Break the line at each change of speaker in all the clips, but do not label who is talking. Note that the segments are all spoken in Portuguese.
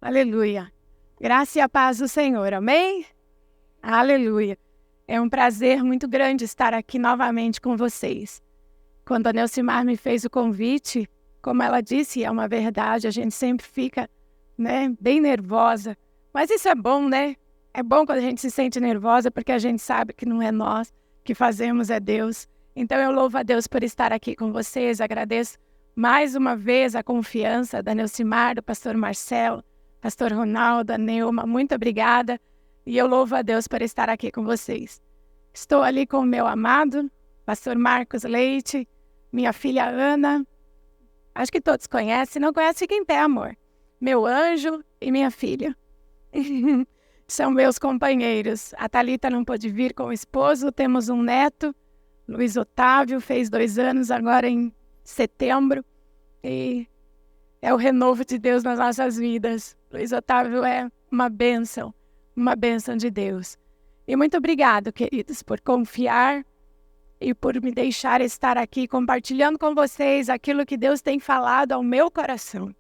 Aleluia. Graça e a paz do Senhor, amém? Aleluia. É um prazer muito grande estar aqui novamente com vocês. Quando a Neucimar me fez o convite, como ela disse, é uma verdade, a gente sempre fica, bem nervosa. Mas isso é bom, né? É bom quando a gente se sente nervosa, porque a gente sabe que não é nós que fazemos, é Deus. Então eu louvo a Deus por estar aqui com vocês, agradeço mais uma vez a confiança da Neucimar, do pastor Marcelo, pastor Ronaldo, a Neuma, muito obrigada. E eu louvo a Deus por estar aqui com vocês. Estou ali com o meu amado, pastor Marcos Leite, minha filha Ana. Acho que todos conhecem, se não conhece, fica em pé, amor. Meu anjo e minha filha. São meus companheiros. A Thalita não pôde vir com o esposo, temos um neto, Luiz Otávio, fez 2 anos agora em setembro. E é o renovo de Deus nas nossas vidas. Luiz Otávio é uma bênção de Deus. E muito obrigado, queridos, por confiar e por me deixar estar aqui compartilhando com vocês aquilo que Deus tem falado ao meu coração.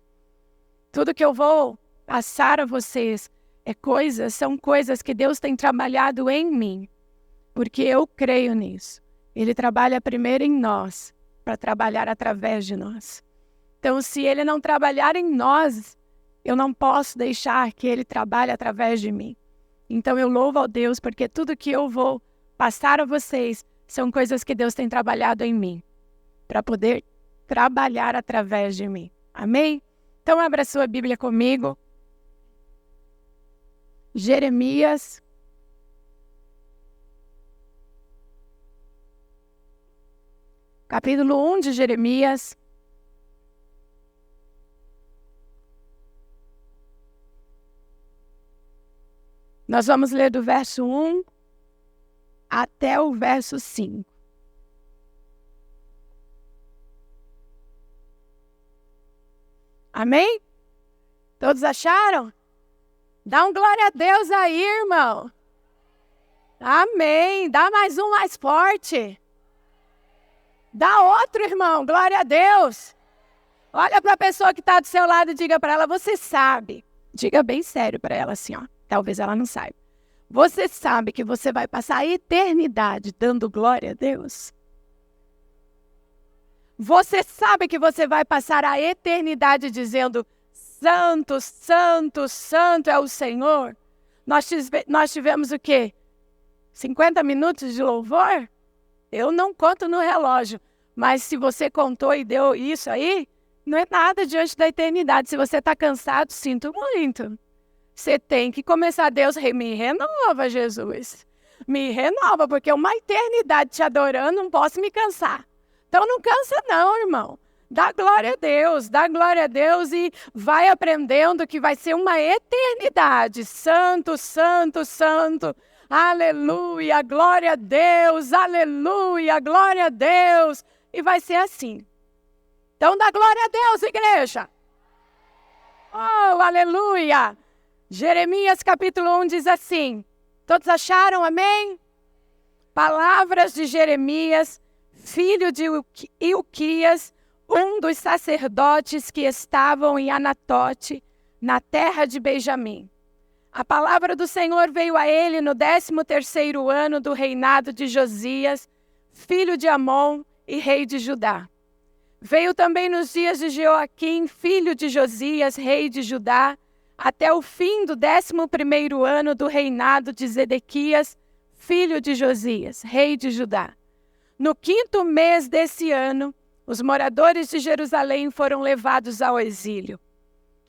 Tudo que eu vou passar a vocês são coisas que Deus tem trabalhado em mim, porque eu creio nisso. Ele trabalha primeiro em nós, para trabalhar através de nós. Então, se Ele não trabalhar em nós, eu não posso deixar que Ele trabalhe através de mim. Então, eu louvo ao Deus, porque tudo que eu vou passar a vocês são coisas que Deus tem trabalhado em mim, para poder trabalhar através de mim. Amém? Então, abra sua Bíblia comigo. Jeremias. Capítulo 1 de Jeremias. Nós vamos ler do verso 1 até o verso 5. Amém? Todos acharam? Dá um glória a Deus aí, irmão. Amém. Dá mais um mais forte. Dá outro, irmão. Glória a Deus. Olha para a pessoa que está do seu lado e diga para ela, você sabe. Diga bem sério para ela assim, ó. Talvez ela não saiba. Você sabe que você vai passar a eternidade dando glória a Deus? Você sabe que você vai passar a eternidade dizendo, santo, santo, santo é o Senhor? Nós tivemos o quê? 50 minutos de louvor? Eu não conto no relógio, mas se você contou e deu isso aí, não é nada diante da eternidade. Se você está cansado, sinto muito. Você tem que começar, Deus, me renova, Jesus. Me renova, porque uma eternidade te adorando, não posso me cansar. Então não cansa não, irmão. Dá glória a Deus e vai aprendendo que vai ser uma eternidade. Santo, santo, santo. Aleluia, glória a Deus, aleluia, glória a Deus. E vai ser assim. Então dá glória a Deus, igreja. Oh, aleluia. Jeremias capítulo 1 diz assim, todos acharam, amém? Palavras de Jeremias, filho de Ilquias, um dos sacerdotes que estavam em Anatote, na terra de Benjamim. A palavra do Senhor veio a ele no 13º ano do reinado de Josias, filho de Amon e rei de Judá. Veio também nos dias de Joaquim, filho de Josias, rei de Judá, até o fim do 11º ano do reinado de Zedequias, filho de Josias, rei de Judá. No 5º mês desse ano, os moradores de Jerusalém foram levados ao exílio.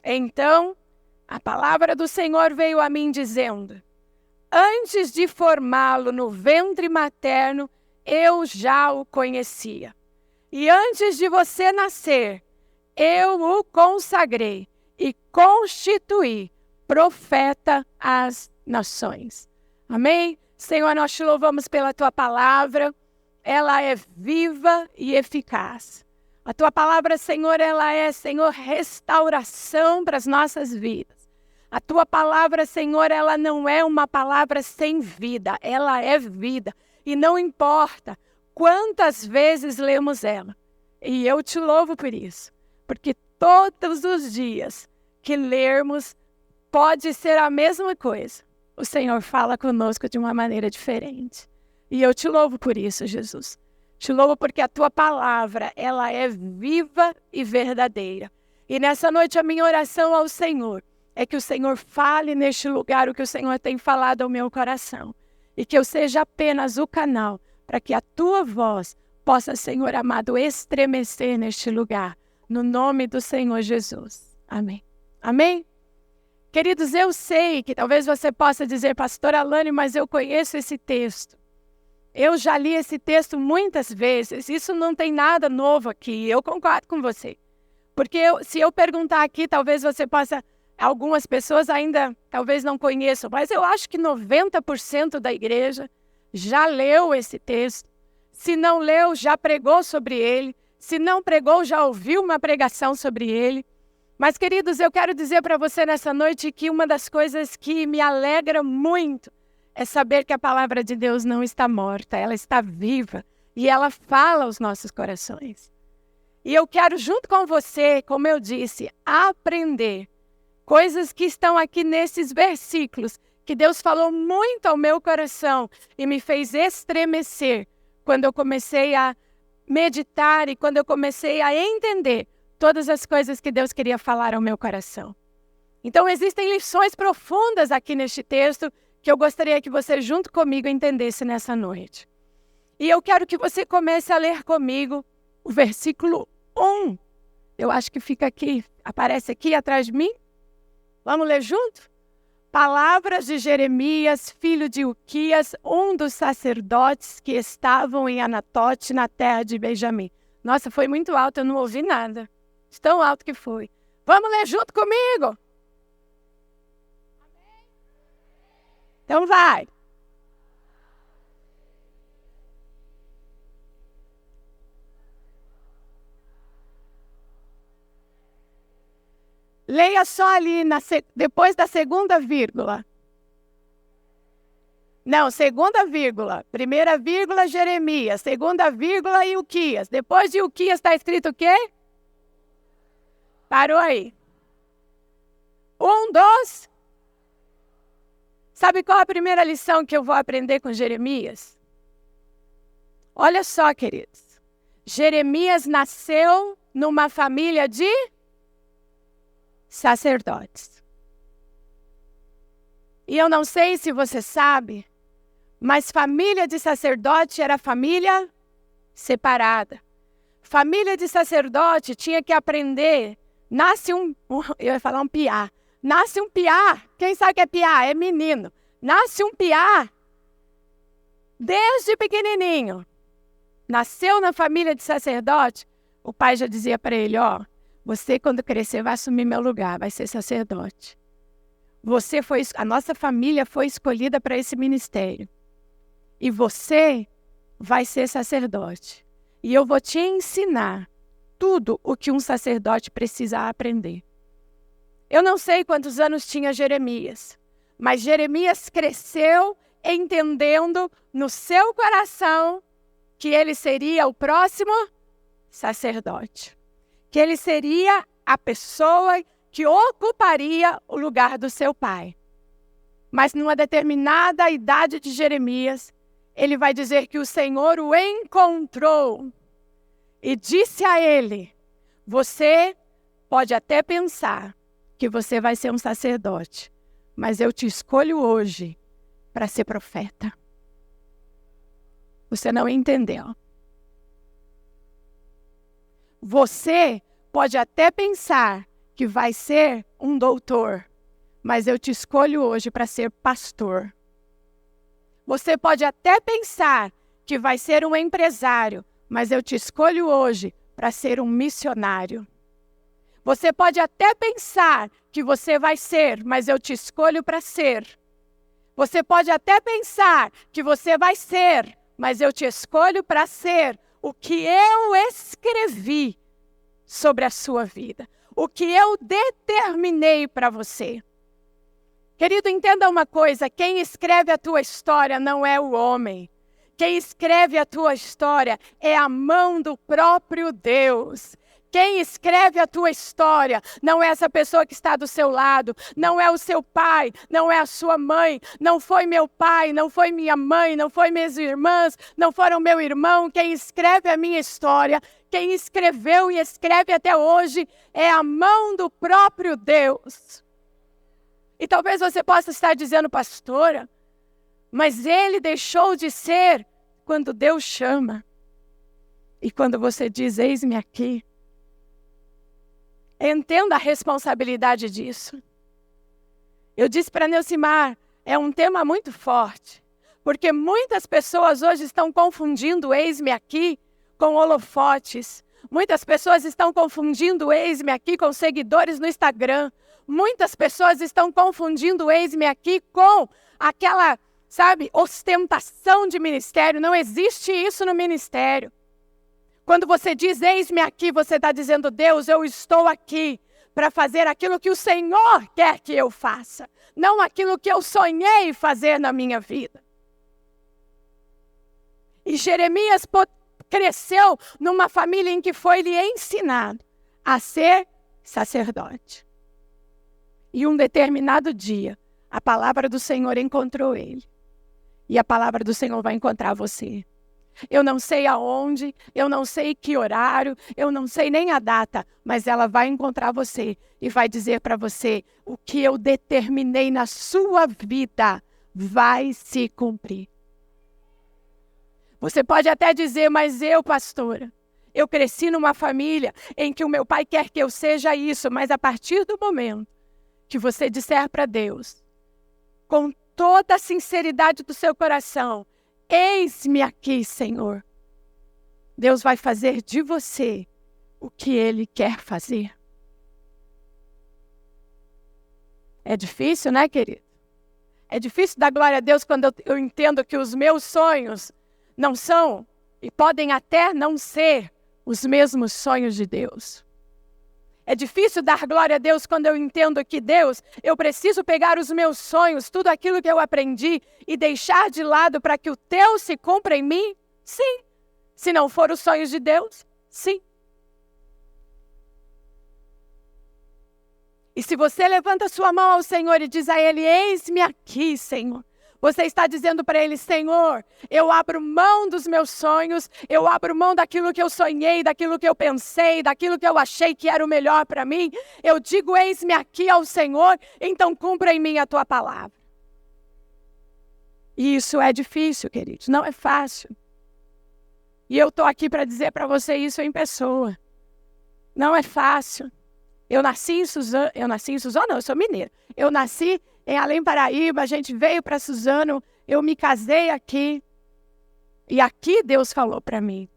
Então, a palavra do Senhor veio a mim dizendo, antes de formá-lo no ventre materno, eu já o conhecia. E antes de você nascer, eu o consagrei e constituí profeta às nações. Amém? Senhor, nós te louvamos pela tua palavra. Ela é viva e eficaz. A tua palavra, Senhor, ela é, Senhor, restauração para as nossas vidas. A tua palavra, Senhor, ela não é uma palavra sem vida, ela é vida. E não importa quantas vezes lemos ela. E eu te louvo por isso, porque todos os dias que lermos, pode ser a mesma coisa. O Senhor fala conosco de uma maneira diferente. E eu te louvo por isso, Jesus. Te louvo porque a tua palavra, ela é viva e verdadeira. E nessa noite a minha oração ao Senhor é que o Senhor fale neste lugar o que o Senhor tem falado ao meu coração. E que eu seja apenas o canal para que a tua voz possa, Senhor amado, estremecer neste lugar. No nome do Senhor Jesus. Amém. Amém? Queridos, eu sei que talvez você possa dizer, pastora Alane, mas eu conheço esse texto. Eu já li esse texto muitas vezes, isso não tem nada novo aqui, eu concordo com você. Porque se eu perguntar aqui, talvez você possa, algumas pessoas ainda talvez não conheçam, mas eu acho que 90% da igreja já leu esse texto. Se não leu, já pregou sobre ele. Se não pregou, já ouviu uma pregação sobre ele. Mas, queridos, eu quero dizer para você nessa noite que uma das coisas que me alegra muito é saber que a palavra de Deus não está morta, ela está viva e ela fala aos nossos corações. E eu quero, junto com você, como eu disse, aprender coisas que estão aqui nesses versículos, que Deus falou muito ao meu coração e me fez estremecer quando eu comecei a meditar e quando eu comecei a entender todas as coisas que Deus queria falar ao meu coração. Então, existem lições profundas aqui neste texto que eu gostaria que você, junto comigo, entendesse nessa noite. E eu quero que você comece a ler comigo o versículo 1. Eu acho que fica aqui, aparece aqui atrás de mim. Vamos ler junto? Palavras de Jeremias, filho de Uquias, um dos sacerdotes que estavam em Anatote, na terra de Benjamim. Nossa, foi muito alto, eu não ouvi nada. De tão alto que foi. Vamos ler junto comigo? Então vai. Leia só ali, depois da segunda vírgula. Não, segunda vírgula. Primeira vírgula, Jeremias. Segunda vírgula, Uquias. Depois de Uquias está escrito o quê? Parou aí. 1, 2. Sabe qual a primeira lição que eu vou aprender com Jeremias? Olha só, queridos. Jeremias nasceu numa família de sacerdotes. E eu não sei se você sabe, mas família de sacerdote era família separada. Família de sacerdote tinha que aprender. Eu ia falar um piá. Nasce um piá. Quem sabe o que é piá? É menino. Nasce um piá desde pequenininho. Nasceu na família de sacerdote. O pai já dizia para ele, ó, você quando crescer vai assumir meu lugar, vai ser sacerdote. A nossa família foi escolhida para esse ministério. E você vai ser sacerdote. E eu vou te ensinar tudo o que um sacerdote precisa aprender. Eu não sei quantos anos tinha Jeremias, mas Jeremias cresceu entendendo no seu coração que ele seria o próximo sacerdote. Que ele seria a pessoa que ocuparia o lugar do seu pai. Mas numa determinada idade de Jeremias, ele vai dizer que o Senhor o encontrou e disse a ele, você pode até pensar que você vai ser um sacerdote, mas eu te escolho hoje para ser profeta. Você não entendeu. Você pode até pensar que vai ser um doutor, mas eu te escolho hoje para ser pastor. Você pode até pensar que vai ser um empresário, mas eu te escolho hoje para ser um missionário. Você pode até pensar que você vai ser, mas eu te escolho para ser. Você pode até pensar que você vai ser, mas eu te escolho para ser o que eu escrevi sobre a sua vida. O que eu determinei para você. Querido, entenda uma coisa, quem escreve a tua história não é o homem. Quem escreve a tua história é a mão do próprio Deus. Quem escreve a tua história não é essa pessoa que está do seu lado, não é o seu pai, não é a sua mãe, não foi meu pai, não foi minha mãe, não foi minhas irmãs, não foram meu irmão. Quem escreve a minha história, quem escreveu e escreve até hoje é a mão do próprio Deus. E talvez você possa estar dizendo, pastora, mas ele deixou de ser quando Deus chama. E quando você diz, eis-me aqui, entenda a responsabilidade disso. Eu disse para Neucimar, é um tema muito forte, porque muitas pessoas hoje estão confundindo eis-me aqui com holofotes. Muitas pessoas estão confundindo eis-me aqui com seguidores no Instagram. Muitas pessoas estão confundindo eis-me aqui com aquela, ostentação de ministério. Não existe isso no ministério. Quando você diz, eis-me aqui, você está dizendo, Deus, eu estou aqui para fazer aquilo que o Senhor quer que eu faça, não aquilo que eu sonhei fazer na minha vida. E Jeremias cresceu numa família em que foi-lhe ensinado a ser sacerdote. E um determinado dia, a palavra do Senhor encontrou ele. E a palavra do Senhor vai encontrar você. Eu não sei aonde, eu não sei que horário, eu não sei nem a data, mas ela vai encontrar você e vai dizer para você, o que eu determinei na sua vida vai se cumprir. Você pode até dizer, mas eu, pastora, eu cresci numa família em que o meu pai quer que eu seja isso, mas a partir do momento que você disser para Deus, com toda a sinceridade do seu coração, eis-me aqui, Senhor. Deus vai fazer de você o que Ele quer fazer. É difícil, né, querido? É difícil dar glória a Deus quando eu entendo que os meus sonhos não são e podem até não ser os mesmos sonhos de Deus. É difícil dar glória a Deus quando eu entendo que Deus, eu preciso pegar os meus sonhos, tudo aquilo que eu aprendi e deixar de lado para que o teu se cumpra em mim? Sim. Se não for os sonhos de Deus, sim. E se você levanta sua mão ao Senhor e diz a Ele, eis-me aqui, Senhor. Você está dizendo para Ele, Senhor, eu abro mão dos meus sonhos, eu abro mão daquilo que eu sonhei, daquilo que eu pensei, daquilo que eu achei que era o melhor para mim. Eu digo, eis-me aqui ao Senhor, então cumpra em mim a Tua palavra. E isso é difícil, queridos, não é fácil. E eu estou aqui para dizer para você isso em pessoa. Não é fácil. Eu nasci em Suzano, não, eu sou mineira. Eu nasci em Além Paraíba, a gente veio para Suzano, eu me casei aqui. E aqui Deus falou para mim,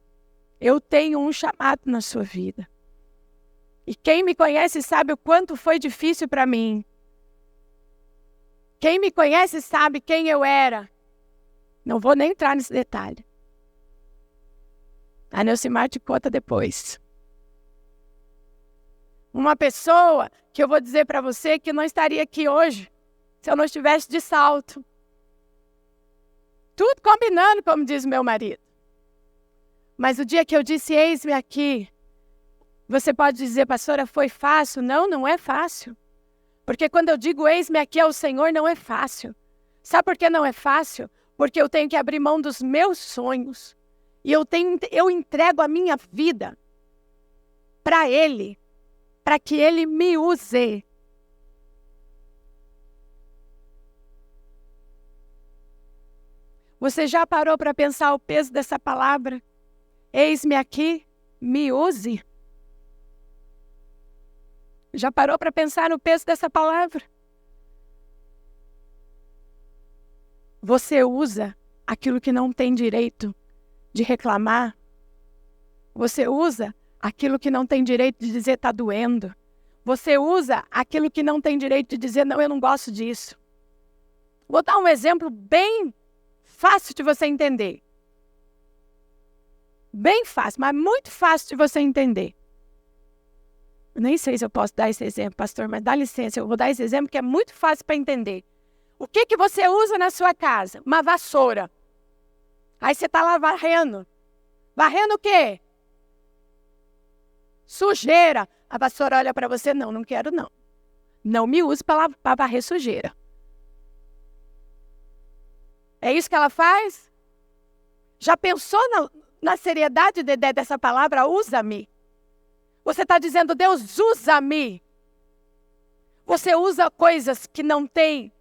eu tenho um chamado na sua vida. E quem me conhece sabe o quanto foi difícil para mim. Quem me conhece sabe quem eu era. Não vou nem entrar nesse detalhe. A Neucimar te conta depois. Uma pessoa que eu vou dizer para você que não estaria aqui hoje se eu não estivesse de salto. Tudo combinando, como diz meu marido. Mas o dia que eu disse, eis-me aqui, você pode dizer, pastora, foi fácil? Não, não é fácil. Porque quando eu digo, eis-me aqui ao Senhor, não é fácil. Sabe por que não é fácil? Porque eu tenho que abrir mão dos meus sonhos. E eu entrego a minha vida para Ele, para que Ele me use. Você já parou para pensar o peso dessa palavra? Eis-me aqui, me use. Já parou para pensar no peso dessa palavra? Você usa aquilo que não tem direito de reclamar. Você usa aquilo que não tem direito de dizer está doendo. Você usa aquilo que não tem direito de dizer não, eu não gosto disso. Vou dar um exemplo bem fácil de você entender. Bem fácil, mas muito fácil de você entender. Eu nem sei se eu posso dar esse exemplo, pastor, mas dá licença, eu vou dar esse exemplo que é muito fácil para entender. O que você usa na sua casa? Uma vassoura. Aí você está lá varrendo. Varrendo o quê? Sujeira. A vassoura olha para você, não quero não. Não me use para varrer sujeira. É isso que ela faz? Já pensou na seriedade dessa palavra, usa-me? Você está dizendo, Deus, usa-me. Você usa coisas que não têm,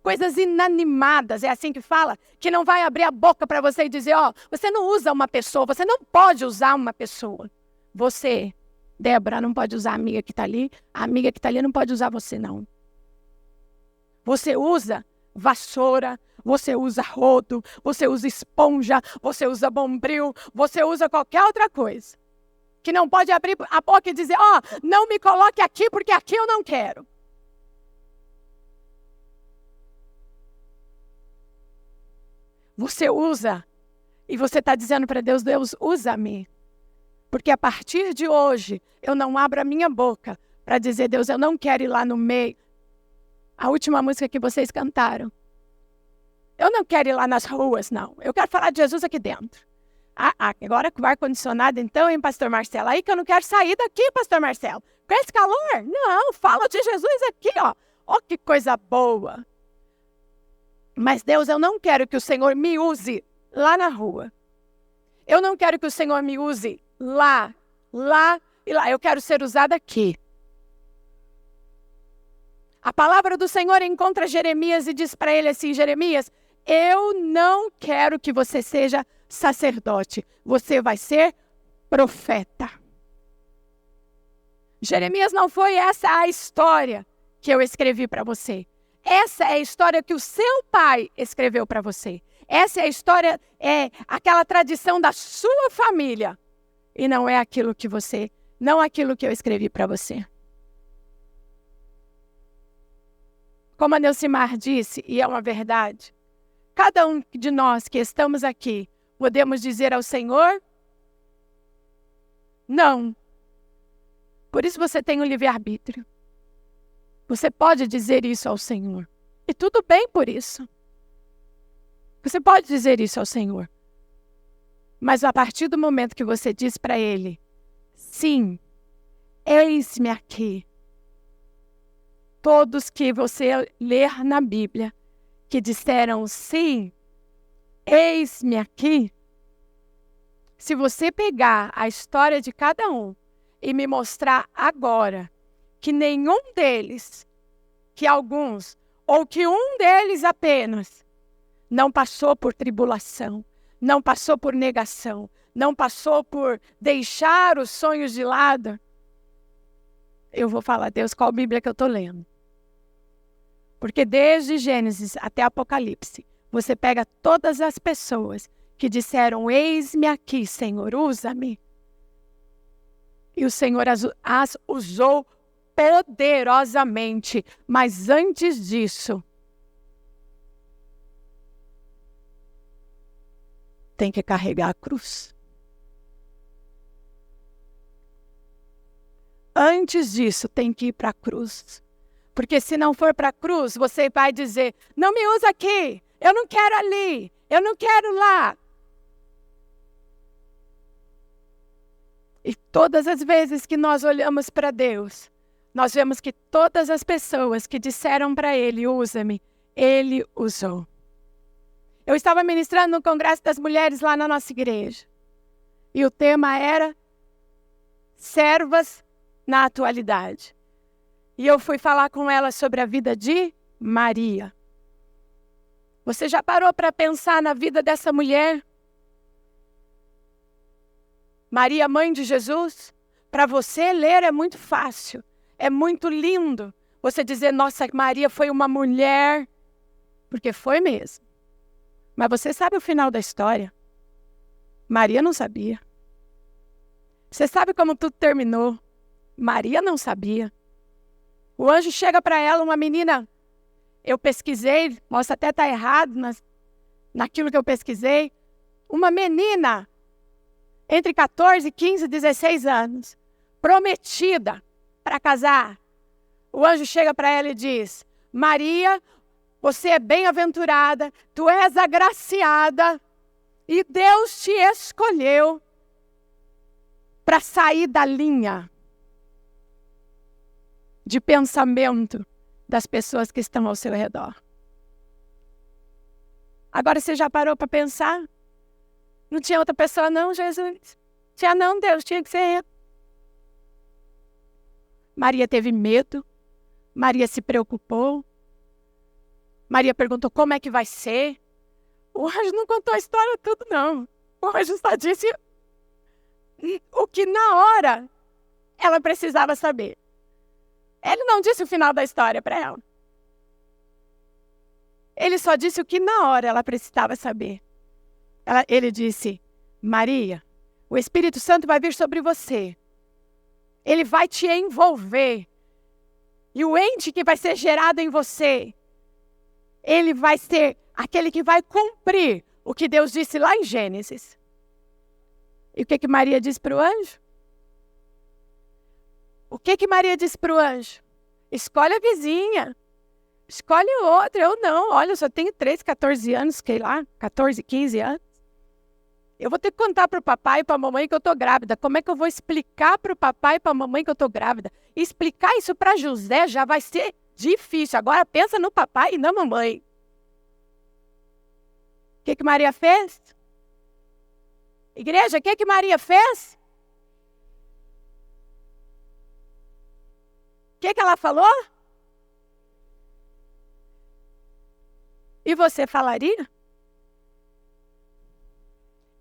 coisas inanimadas, é assim que fala? Que não vai abrir a boca para você e dizer, você não usa uma pessoa, você não pode usar uma pessoa. Você, Débora, não pode usar a amiga que está ali não pode usar você, não. Você usa vassoura, você usa rodo, você usa esponja, você usa bombril, você usa qualquer outra coisa. Que não pode abrir a boca e dizer, não me coloque aqui porque aqui eu não quero. Você usa, e você está dizendo para Deus, Deus, usa-me. Porque a partir de hoje, eu não abro a minha boca para dizer, Deus, eu não quero ir lá no meio. A última música que vocês cantaram. Eu não quero ir lá nas ruas, não. Eu quero falar de Jesus aqui dentro. Agora com o ar-condicionado, então, hein, pastor Marcelo? Aí que eu não quero sair daqui, pastor Marcelo. Com esse calor? Não, fala de Jesus aqui, ó. Ó, que coisa boa. Mas, Deus, eu não quero que o Senhor me use lá na rua. Eu não quero que o Senhor me use lá e lá. Eu quero ser usada aqui. A palavra do Senhor encontra Jeremias e diz para ele assim, Jeremias, eu não quero que você seja sacerdote. Você vai ser profeta. Jeremias, não foi essa a história que eu escrevi para você. Essa é a história que o seu pai escreveu para você. Essa é a história, é aquela tradição da sua família. E não é aquilo que eu escrevi para você. Como a Neucimar disse, e é uma verdade, cada um de nós que estamos aqui, podemos dizer ao Senhor, não. Por isso você tem o livre-arbítrio. Você pode dizer isso ao Senhor. E tudo bem por isso. Você pode dizer isso ao Senhor. Mas a partir do momento que você diz para Ele, sim, eis-me aqui. Todos que você ler na Bíblia, que disseram sim, eis-me aqui. Se você pegar a história de cada um e me mostrar agora que nenhum deles, que alguns, ou que um deles apenas, não passou por tribulação, não passou por negação, não passou por deixar os sonhos de lado, eu vou falar, Deus, qual Bíblia que eu estou lendo? Porque desde Gênesis até Apocalipse, você pega todas as pessoas que disseram, eis-me aqui, Senhor, usa-me. E o Senhor as usou poderosamente. Mas antes disso, tem que carregar a cruz. Antes disso, tem que ir para a cruz. Porque se não for para a cruz, você vai dizer, não me usa aqui, eu não quero ali, eu não quero lá. E todas as vezes que nós olhamos para Deus, nós vemos que todas as pessoas que disseram para Ele, usa-me, Ele usou. Eu estava ministrando no Congresso das Mulheres lá na nossa igreja. E o tema era servas na atualidade. E eu fui falar com ela sobre a vida de Maria. Você já parou para pensar na vida dessa mulher? Maria, mãe de Jesus? Para você ler é muito fácil. É muito lindo você dizer, nossa, Maria foi uma mulher. Porque foi mesmo. Mas você sabe o final da história? Maria não sabia. Você sabe como tudo terminou? Maria não sabia. O anjo chega para ela, uma menina, eu pesquisei, posso até estar errado naquilo que eu pesquisei, uma menina entre 14, 15 e 16 anos, prometida para casar. O anjo chega para ela e diz, Maria, você é bem-aventurada, tu és agraciada e Deus te escolheu para sair da linha. de pensamento das pessoas que estão ao seu redor. Agora você já parou para pensar? Não tinha outra pessoa não, Jesus? Tinha não, Deus, tinha que ser eu. Maria teve medo, Maria se preocupou, Maria perguntou como é que vai ser. O anjo não contou a história tudo, não. O anjo só disse o que na hora ela precisava saber. Ele não disse o final da história para ela. Ele só disse o que na hora ela precisava saber. Ele disse, Maria, o Espírito Santo vai vir sobre você. Ele vai te envolver. E o ente que vai ser gerado em você, ele vai ser aquele que vai cumprir o que Deus disse lá em Gênesis. E o que Maria disse para o anjo? O que Maria disse para o anjo? Escolhe a vizinha. Escolhe outra. Eu não. Olha, eu só tenho 13, 14 anos, sei lá, 14, 15 anos. Eu vou ter que contar para o papai e para a mamãe que eu estou grávida. Como é que eu vou explicar para o papai e para a mamãe que eu estou grávida? Explicar isso para José já vai ser difícil. Agora pensa no papai e na mamãe. O que Maria fez? Igreja, o que Maria fez? O que ela falou? E você falaria?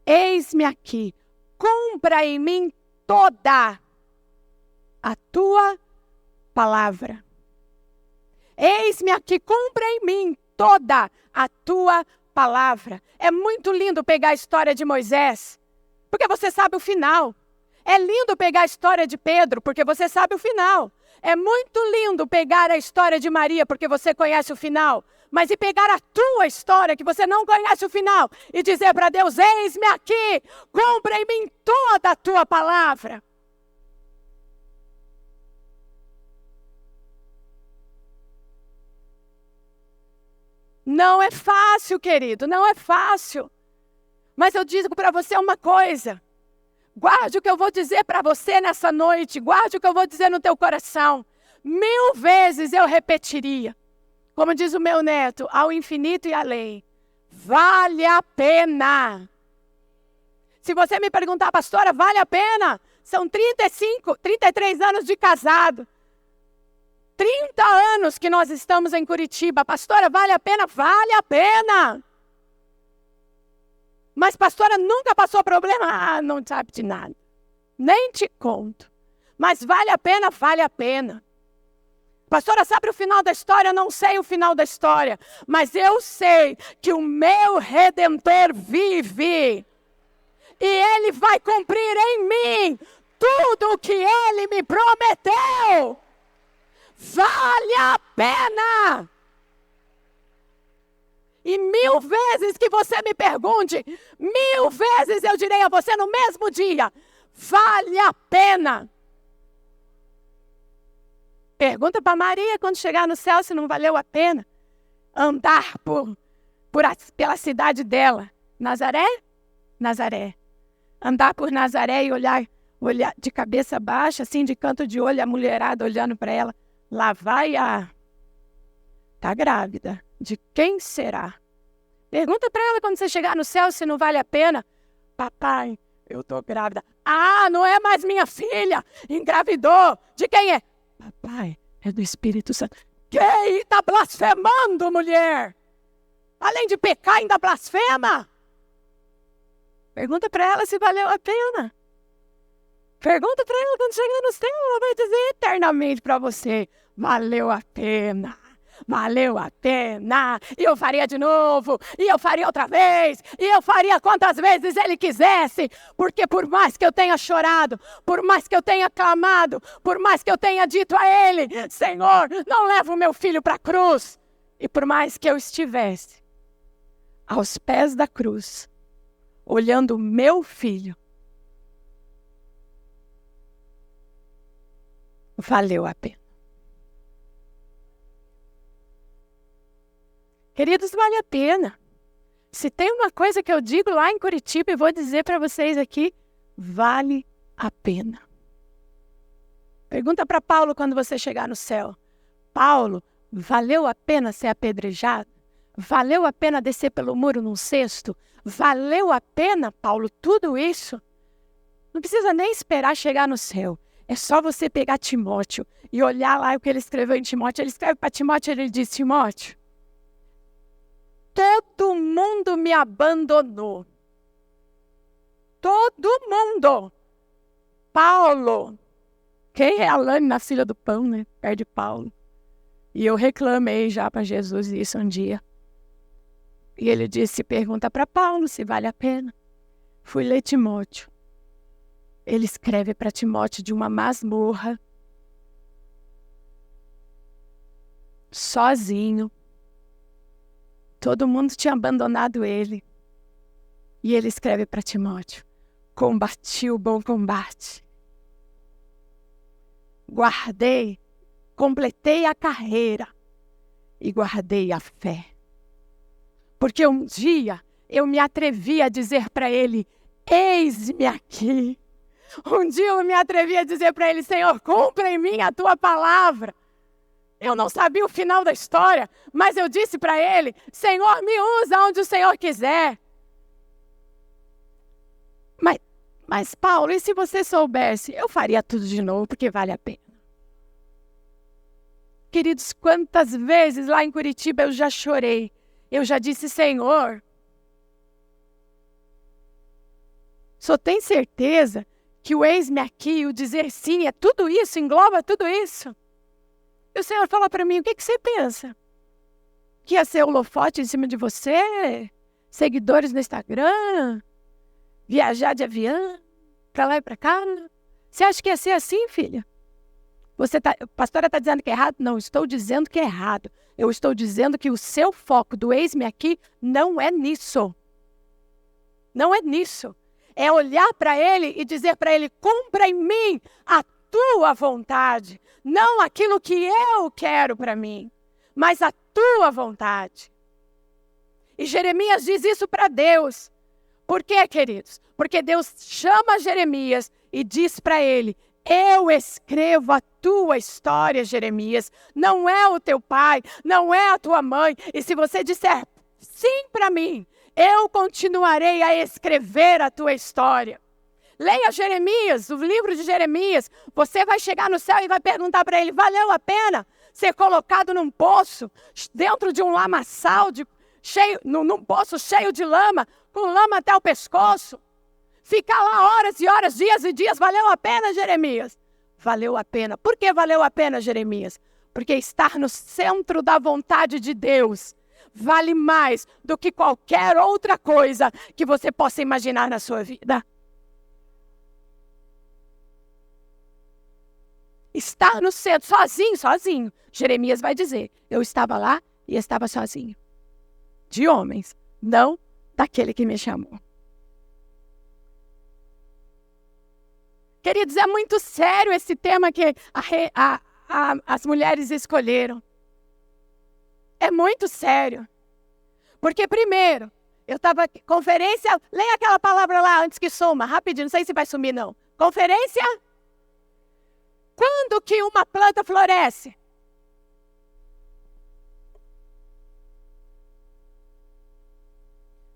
Eis-me aqui, cumpra em mim toda a tua palavra. Eis-me aqui, cumpra em mim toda a tua palavra. É muito lindo pegar a história de Moisés, porque você sabe o final. É lindo pegar a história de Pedro, porque você sabe o final. É muito lindo pegar a história de Maria, porque você conhece o final. Mas e pegar a tua história, que você não conhece o final, e dizer para Deus, eis-me aqui, cumpra em mim toda a tua palavra. Não é fácil, querido, não é fácil. Mas eu digo para você uma coisa. Guarde o que eu vou dizer para você nessa noite. Guarde o que eu vou dizer no teu coração. 1000 vezes eu repetiria. Como diz o meu neto, ao infinito e além. Vale a pena. Se você me perguntar, pastora, vale a pena? São 33 anos de casado. 30 anos que nós estamos em Curitiba. Pastora, vale a pena? Vale a pena. Mas pastora, nunca passou problema? Ah, não sabe de nada. Nem te conto. Mas vale a pena? Vale a pena. Pastora, sabe o final da história? Eu não sei o final da história. Mas eu sei que o meu Redentor vive. E Ele vai cumprir em mim tudo o que Ele me prometeu. Vale a pena. E 1000 vezes que você me pergunte, 1000 vezes eu direi a você no mesmo dia, vale a pena. Pergunta para Maria quando chegar no céu se não valeu a pena andar pela cidade dela. Nazaré? Nazaré. Andar por Nazaré e olhar de cabeça baixa, assim de canto de olho, a mulherada olhando para ela. Lá vai tá grávida. De quem será? Pergunta para ela quando você chegar no céu se não vale a pena. Papai, eu tô grávida. Ah, não é mais minha filha. Engravidou. De quem é? Papai, é do Espírito Santo. Quem está blasfemando, mulher? Além de pecar, ainda blasfema? Pergunta para ela se valeu a pena. Pergunta para ela quando chegar no céu, ela vai dizer eternamente para você, valeu a pena. Valeu a pena, e eu faria de novo, e eu faria outra vez, e eu faria quantas vezes Ele quisesse, porque por mais que eu tenha chorado, por mais que eu tenha clamado, por mais que eu tenha dito a Ele, Senhor, não leva o meu filho para a cruz, e por mais que eu estivesse aos pés da cruz, olhando o meu filho, valeu a pena. Queridos, vale a pena. Se tem uma coisa que eu digo lá em Curitiba e vou dizer para vocês aqui, vale a pena. Pergunta para Paulo quando você chegar no céu. Paulo, valeu a pena ser apedrejado? Valeu a pena descer pelo muro num cesto? Valeu a pena, Paulo, tudo isso? Não precisa nem esperar chegar no céu. É só você pegar Timóteo e olhar lá o que ele escreveu em Timóteo. Ele escreve para Timóteo, ele diz, Timóteo, todo mundo me abandonou. Todo mundo. Paulo. Quem é Alane na fila do pão, né? Perto de Paulo. E eu reclamei já para Jesus isso um dia. E ele disse, pergunta para Paulo se vale a pena. Fui ler Timóteo. Ele escreve para Timóteo de uma masmorra. Sozinho. Todo mundo tinha abandonado ele. E ele escreve para Timóteo. Combati o bom combate. Completei a carreira. E guardei a fé. Porque um dia eu me atrevi a dizer para ele, eis-me aqui. Um dia eu me atrevi a dizer para ele, Senhor, cumpra em mim a tua palavra. Eu não sabia o final da história, mas eu disse para ele, Senhor, me usa onde o Senhor quiser. Mas Paulo, e se você soubesse? Eu faria tudo de novo, porque vale a pena. Queridos, quantas vezes lá em Curitiba eu já chorei. Eu já disse, Senhor, só tem certeza que o eis-me aqui, o dizer sim, é tudo isso, engloba tudo isso? E o Senhor fala para mim, o que você pensa? Que ia ser holofote em cima de você? Seguidores no Instagram? Viajar de avião? Para lá e para cá? Você acha que ia ser assim, filha? A pastora está dizendo que é errado? Não, estou dizendo que é errado. Eu estou dizendo que o seu foco do eis-me aqui não é nisso. Não é nisso. É olhar para ele e dizer para ele, cumpra em mim a tua vontade. Não aquilo que eu quero para mim, mas a tua vontade. E Jeremias diz isso para Deus. Por quê, queridos? Porque Deus chama Jeremias e diz para ele, eu escrevo a tua história, Jeremias. Não é o teu pai, não é a tua mãe. E se você disser sim para mim, eu continuarei a escrever a tua história. Leia Jeremias, o livro de Jeremias. Você vai chegar no céu e vai perguntar para ele, valeu a pena ser colocado num poço, dentro de um lamaçal, num poço cheio de lama, com lama até o pescoço? Ficar lá horas e horas, dias e dias, valeu a pena, Jeremias? Valeu a pena. Por que valeu a pena, Jeremias? Porque estar no centro da vontade de Deus vale mais do que qualquer outra coisa que você possa imaginar na sua vida. Estar no centro, sozinho. Jeremias vai dizer, eu estava lá e estava sozinho. De homens, não daquele que me chamou. Queridos, é muito sério esse tema que as mulheres escolheram. É muito sério. Porque primeiro, eu estava... Conferência, leia aquela palavra lá antes que suma, rapidinho, não sei se vai sumir não. Conferência? Quando que uma planta floresce?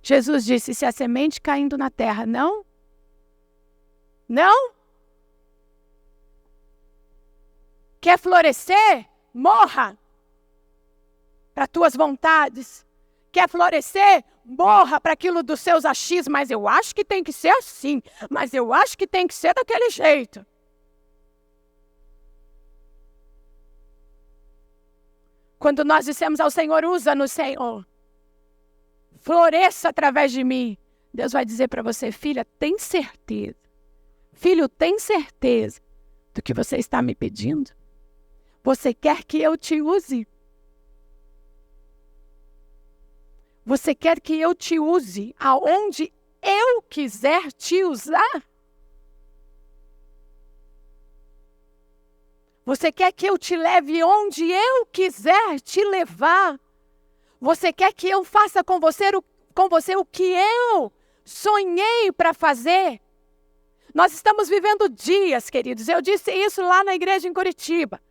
Jesus disse, se a semente caindo na terra, não? Não? Quer florescer? Morra para tuas vontades. Quer florescer? Morra para aquilo dos seus achismos. Mas eu acho que tem que ser assim. Mas eu acho que tem que ser daquele jeito. Quando nós dissemos ao Senhor, usa-nos, Senhor. Floresça através de mim. Deus vai dizer para você, filha, tem certeza? Filho, tem certeza do que você está me pedindo? Você quer que eu te use? Você quer que eu te use aonde eu quiser te usar? Você quer que eu te leve onde eu quiser te levar? Você quer que eu faça com você o que eu sonhei para fazer? Nós estamos vivendo dias, queridos. Eu disse isso lá na igreja em Curitiba.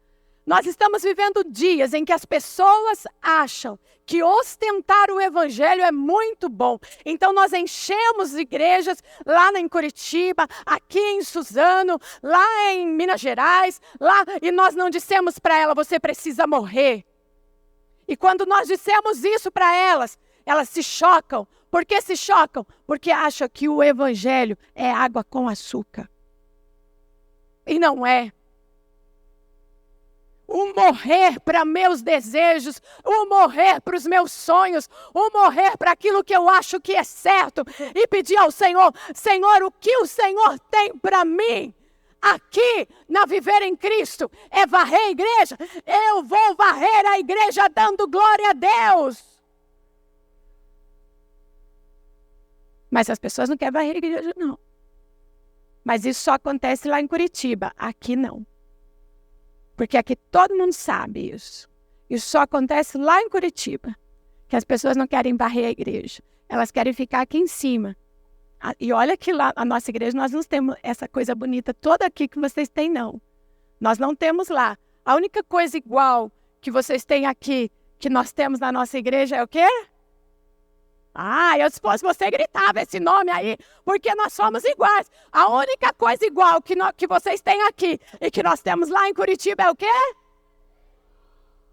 Nós estamos vivendo dias em que as pessoas acham que ostentar o evangelho é muito bom. Então nós enchemos igrejas lá em Curitiba, aqui em Suzano, lá em Minas Gerais, e nós não dissemos para ela, você precisa morrer. E quando nós dissemos isso para elas se chocam. Por que se chocam? Porque acham que o evangelho é água com açúcar. E não é. O morrer para meus desejos, o morrer para os meus sonhos, o morrer para aquilo que eu acho que é certo e pedir ao Senhor, Senhor, o que o Senhor tem para mim? Aqui, na Viver em Cristo, é varrer a igreja. Eu vou varrer a igreja dando glória a Deus. Mas as pessoas não querem varrer a igreja, não. Mas isso só acontece lá em Curitiba. Aqui não. Porque aqui todo mundo sabe isso. Isso só acontece lá em Curitiba. Que as pessoas não querem varrer a igreja. Elas querem ficar aqui em cima. E olha que lá na nossa igreja nós não temos essa coisa bonita toda aqui que vocês têm, não. Nós não temos lá. A única coisa igual que vocês têm aqui, que nós temos na nossa igreja é o quê? Eu se você gritava esse nome aí, porque nós somos iguais. A única coisa igual que vocês têm aqui e que nós temos lá em Curitiba é o quê?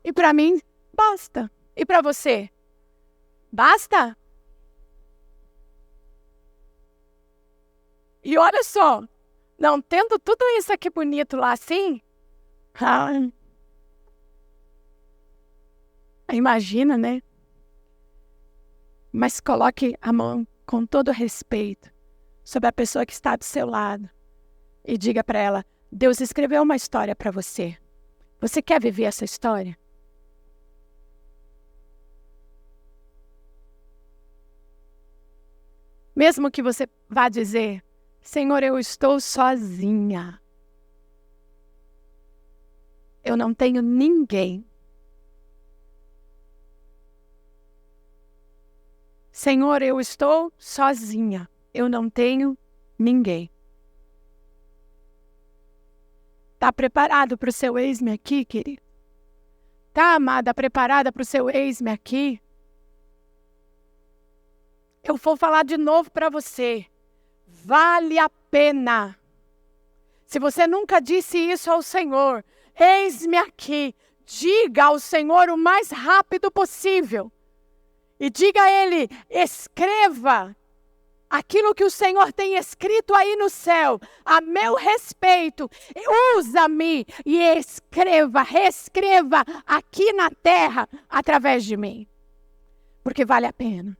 E para mim, basta. E para você? Basta? E olha só, não tendo tudo isso aqui bonito lá assim, imagina, né? Mas coloque a mão com todo respeito sobre a pessoa que está do seu lado e diga para ela, Deus escreveu uma história para você. Você quer viver essa história? Mesmo que você vá dizer, Senhor, eu estou sozinha. Eu não tenho ninguém. Senhor, eu estou sozinha. Eu não tenho ninguém. Está preparado para o seu eis-me aqui, querido? Está, amada, preparada para o seu eis-me aqui? Eu vou falar de novo para você. Vale a pena. Se você nunca disse isso ao Senhor, eis-me aqui. Diga ao Senhor o mais rápido possível. E diga a Ele, escreva aquilo que o Senhor tem escrito aí no céu, a meu respeito. Usa-me e reescreva aqui na terra através de mim. Porque vale a pena.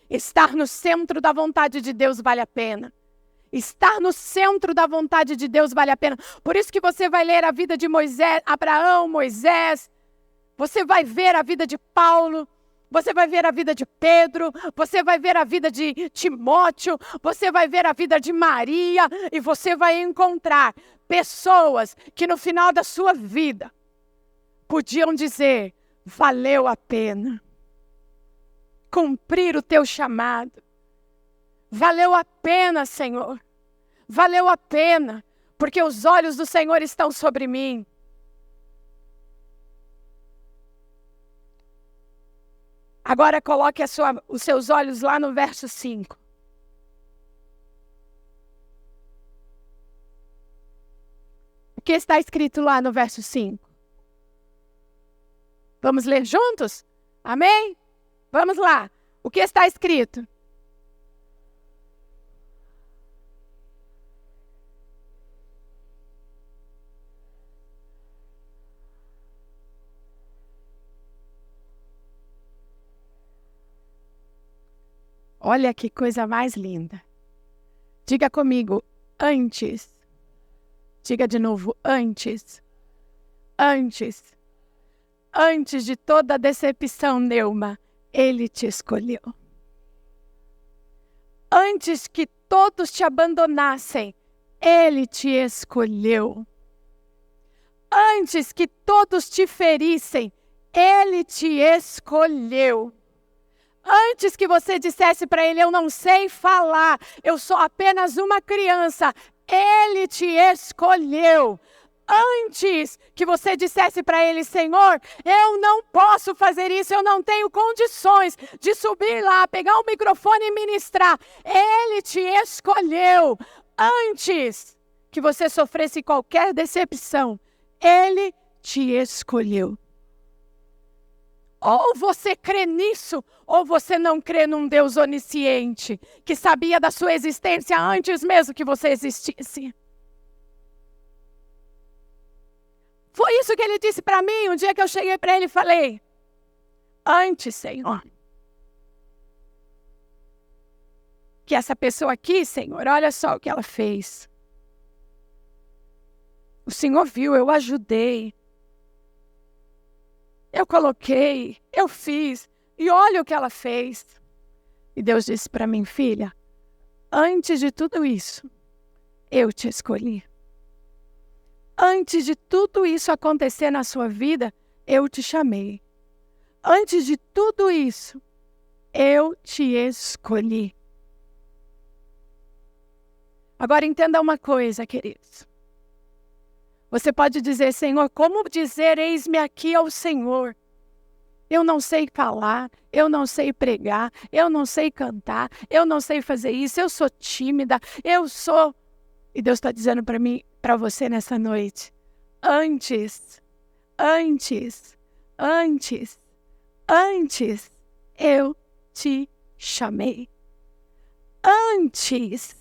Estar no centro da vontade de Deus vale a pena. Estar no centro da vontade de Deus vale a pena. Por isso que você vai ler a vida de Moisés, Abraão, Moisés. Você vai ver a vida de Paulo. Você vai ver a vida de Pedro. Você vai ver a vida de Timóteo. Você vai ver a vida de Maria. E você vai encontrar pessoas que no final da sua vida podiam dizer, valeu a pena cumprir o teu chamado. Valeu a pena, Senhor. Valeu a pena, porque os olhos do Senhor estão sobre mim. Agora coloque os seus olhos lá no verso 5. O que está escrito lá no verso 5? Vamos ler juntos? Amém? Vamos lá. O que está escrito? Olha que coisa mais linda. Diga comigo, antes. Diga de novo, antes. Antes. Antes de toda a decepção, Neuma, Ele te escolheu. Antes que todos te abandonassem, Ele te escolheu. Antes que todos te ferissem, Ele te escolheu. Antes que você dissesse para ele, eu não sei falar, eu sou apenas uma criança, ele te escolheu. Antes que você dissesse para ele, Senhor, eu não posso fazer isso, eu não tenho condições de subir lá, pegar o microfone e ministrar. Ele te escolheu. Antes que você sofresse qualquer decepção, ele te escolheu. Ou você crê nisso, ou você não crê num Deus onisciente, que sabia da sua existência antes mesmo que você existisse. Foi isso que ele disse para mim, um dia que eu cheguei para ele e falei, antes, Senhor, que essa pessoa aqui, Senhor, olha só o que ela fez. O Senhor viu, eu ajudei. Eu coloquei, eu fiz, e olha o que ela fez. E Deus disse para mim, filha, antes de tudo isso, eu te escolhi. Antes de tudo isso acontecer na sua vida, eu te chamei. Antes de tudo isso, eu te escolhi. Agora entenda uma coisa, queridos. Você pode dizer, Senhor, como dizer, eis-me aqui ao Senhor? Eu não sei falar, eu não sei pregar, eu não sei cantar, eu não sei fazer isso, eu sou tímida, eu sou... E Deus está dizendo para mim, para você nessa noite, antes, eu te chamei. Antes.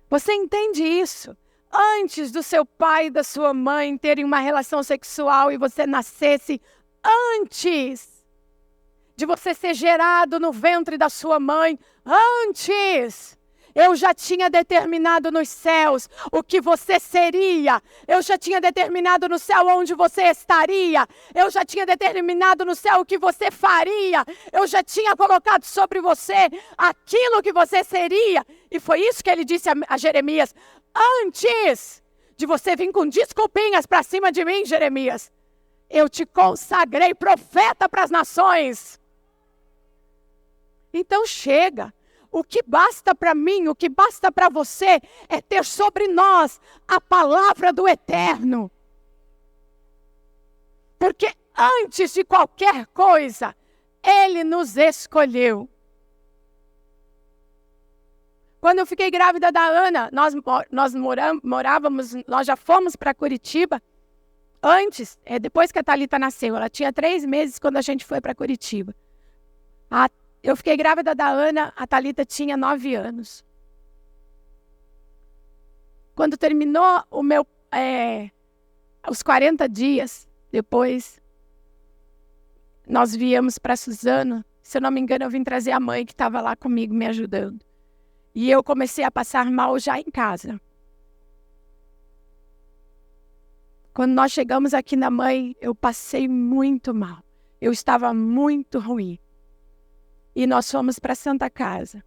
Você entende isso? Antes do seu pai e da sua mãe terem uma relação sexual e você nascesse, antes de você ser gerado no ventre da sua mãe, antes, eu já tinha determinado nos céus o que você seria. Eu já tinha determinado no céu onde você estaria. Eu já tinha determinado no céu o que você faria. Eu já tinha colocado sobre você aquilo que você seria. E foi isso que ele disse a Jeremias. Antes de você vir com desculpinhas para cima de mim, Jeremias, eu te consagrei profeta para as nações. Então chega. O que basta para mim, o que basta para você é ter sobre nós a palavra do Eterno. Porque antes de qualquer coisa, Ele nos escolheu. Quando eu fiquei grávida da Ana, nós já fomos para Curitiba. Antes, depois que a Thalita nasceu, ela tinha 3 meses quando a gente foi para Curitiba. Eu fiquei grávida da Ana, a Thalita tinha 9 anos. Quando terminou os 40 dias depois, nós viemos para Suzano. Se eu não me engano, eu vim trazer a mãe que estava lá comigo me ajudando. E eu comecei a passar mal já em casa. Quando nós chegamos aqui na mãe, eu passei muito mal. Eu estava muito ruim. E nós fomos para a Santa Casa.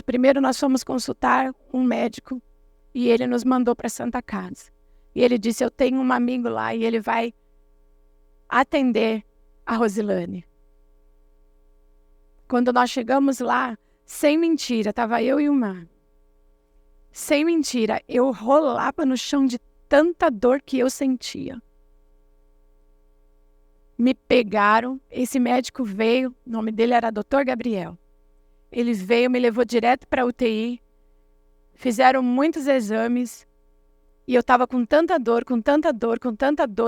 Primeiro nós fomos consultar um médico e ele nos mandou para a Santa Casa. E ele disse, eu tenho um amigo lá e ele vai atender a Rosilane. Quando nós chegamos lá, sem mentira, estava eu e o Mar. Sem mentira, eu rolava no chão de tanta dor que eu sentia. Me pegaram, esse médico veio, o nome dele era Dr. Gabriel. Ele veio, me levou direto para a UTI, fizeram muitos exames e eu estava com tanta dor,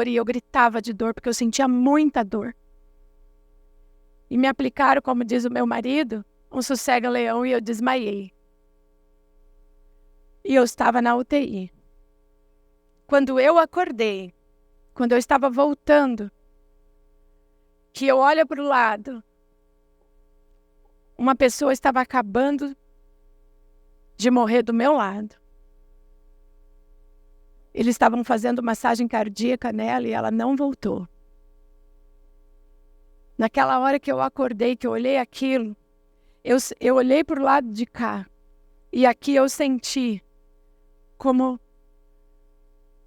e eu gritava de dor porque eu sentia muita dor. E me aplicaram, como diz o meu marido, um sossega-leão e eu desmaiei. E eu estava na UTI. Quando eu acordei, quando eu estava voltando, que eu olho para o lado, uma pessoa estava acabando de morrer do meu lado. Eles estavam fazendo massagem cardíaca nela e ela não voltou. Naquela hora que eu acordei, que eu olhei aquilo, eu olhei para o lado de cá e aqui eu senti como...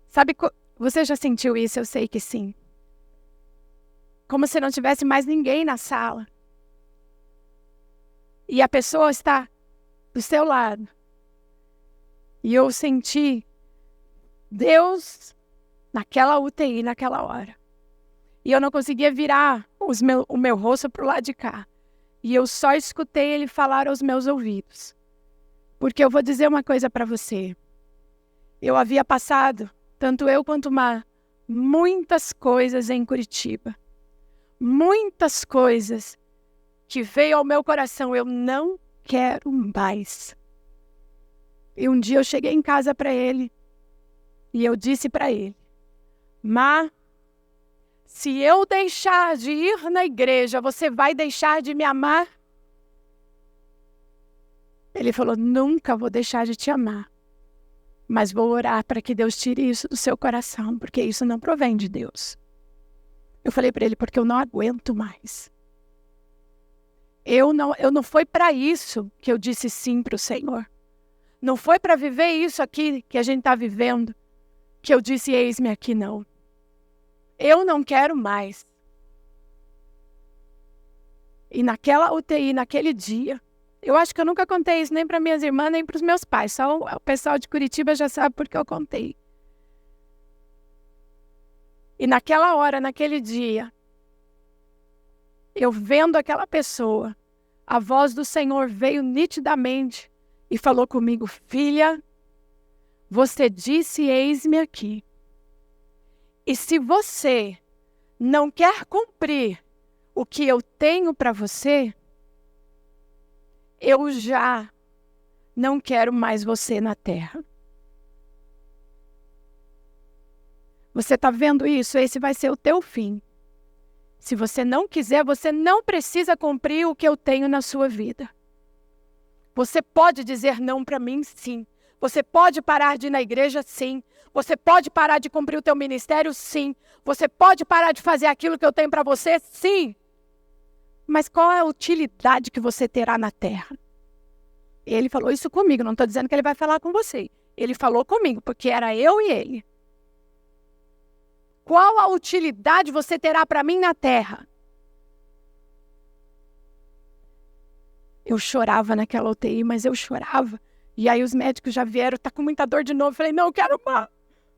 Sabe, você já sentiu isso? Eu sei que sim. como se não tivesse mais ninguém na sala. E a pessoa está do seu lado. E eu senti Deus naquela UTI, naquela hora. E eu não conseguia virar o meu rosto para o lado de cá. E eu só escutei ele falar aos meus ouvidos. Porque eu vou dizer uma coisa para você. Eu havia passado, tanto eu quanto o Mar, muitas coisas em Curitiba. Muitas coisas que veio ao meu coração. Eu não quero mais. E um dia eu cheguei em casa para ele. E eu disse para ele: Mar, se eu deixar de ir na igreja, você vai deixar de me amar? Ele falou: nunca vou deixar de te amar. Mas vou orar para que Deus tire isso do seu coração, porque isso não provém de Deus. Eu falei para ele: porque eu não aguento mais. Eu não foi para isso que eu disse sim para o Senhor. Não foi para viver isso aqui que a gente está vivendo que eu disse eis-me aqui, não. Eu não quero mais. E naquela UTI, naquele dia, eu acho que eu nunca contei isso nem para minhas irmãs, nem para os meus pais. Só o pessoal de Curitiba já sabe porque eu contei. E naquela hora, naquele dia, eu vendo aquela pessoa, a voz do Senhor veio nitidamente e falou comigo: filha, você disse eis-me aqui. E se você não quer cumprir o que eu tenho para você, eu já não quero mais você na terra. Você está vendo isso? Esse vai ser o teu fim. Se você não quiser, você não precisa cumprir o que eu tenho na sua vida. Você pode dizer não para mim, sim. Você pode parar de ir na igreja, sim. Você pode parar de cumprir o teu ministério, sim. Você pode parar de fazer aquilo que eu tenho para você, sim. Mas qual é a utilidade que você terá na terra? Ele falou isso comigo, não estou dizendo que ele vai falar com você. Ele falou comigo, porque era eu e ele. Qual a utilidade você terá para mim na terra? Eu chorava naquela UTI, mas eu chorava. E aí os médicos já vieram, tá com muita dor de novo. Eu falei: não, eu quero o Mar.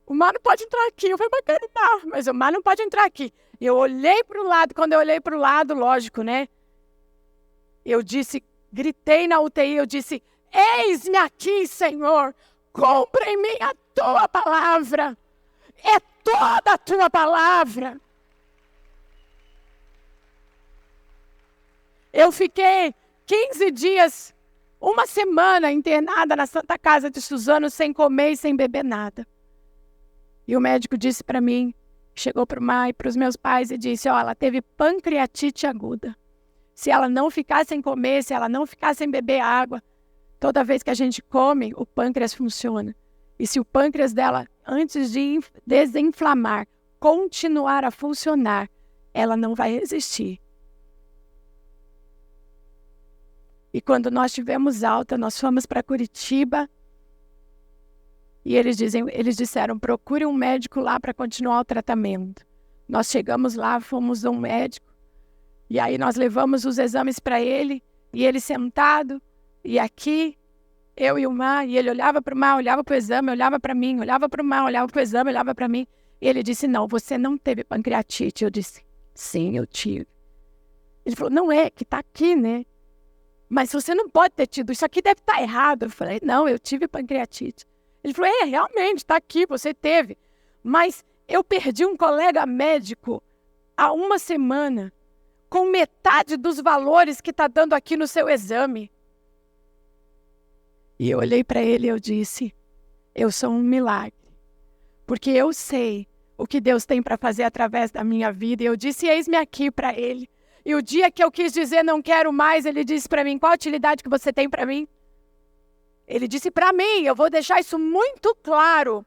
O Mar não pode entrar aqui. Eu falei: mas eu quero o Mar. Mas o Mar não pode entrar aqui. Eu olhei para o lado. Quando eu olhei para o lado, lógico, né? Eu disse, gritei na UTI, eu disse: eis-me aqui, Senhor. Cumpra em mim a tua palavra. É toda a tua palavra. Eu fiquei 15 dias, uma semana internada na Santa Casa de Suzano, sem comer e sem beber nada. E o médico disse para mim, chegou para o Mar e para os meus pais e disse: ó, ela teve pancreatite aguda. Se ela não ficar sem comer, se ela não ficar sem beber água, toda vez que a gente come, o pâncreas funciona. E se o pâncreas dela, antes de desinflamar, continuar a funcionar, ela não vai resistir. E quando nós tivemos alta, nós fomos para Curitiba e eles disseram: procure um médico lá para continuar o tratamento. Nós chegamos lá, fomos a um médico e aí nós levamos os exames para ele e ele sentado e aqui, eu e o Mar, e ele olhava para o Mar, olhava para o exame, olhava para mim, olhava para o Mar, olhava para o exame, olhava para mim. E ele disse: não, você não teve pancreatite. Eu disse: sim, eu tive. Ele falou: não é, que está aqui, né? Mas você não pode ter tido, isso aqui deve estar errado. Eu falei: não, eu tive pancreatite. Ele falou: realmente, está aqui, você teve. Mas eu perdi um colega médico há uma semana, com metade dos valores que está dando aqui no seu exame. E eu olhei para ele e eu disse: eu sou um milagre. Porque eu sei o que Deus tem para fazer através da minha vida. E eu disse: eis-me aqui para ele. E o dia que eu quis dizer não quero mais, ele disse para mim: qual a utilidade que você tem para mim? Ele disse para mim, eu vou deixar isso muito claro.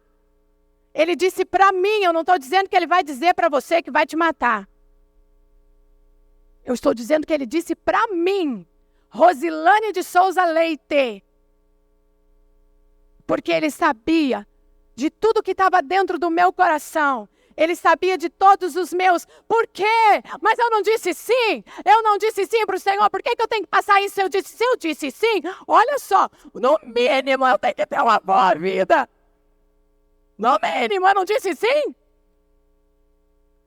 Ele disse para mim, eu não estou dizendo que ele vai dizer para você que vai te matar. Eu estou dizendo que ele disse para mim, Rosilane de Souza Leite. Porque ele sabia de tudo que estava dentro do meu coração. Ele sabia de todos os meus. Por quê? Mas eu não disse sim. Eu não disse sim para o Senhor. Por que eu tenho que passar isso? Se eu disse sim, olha só. No mínimo eu tenho que ter uma boa vida. No mínimo eu não disse sim.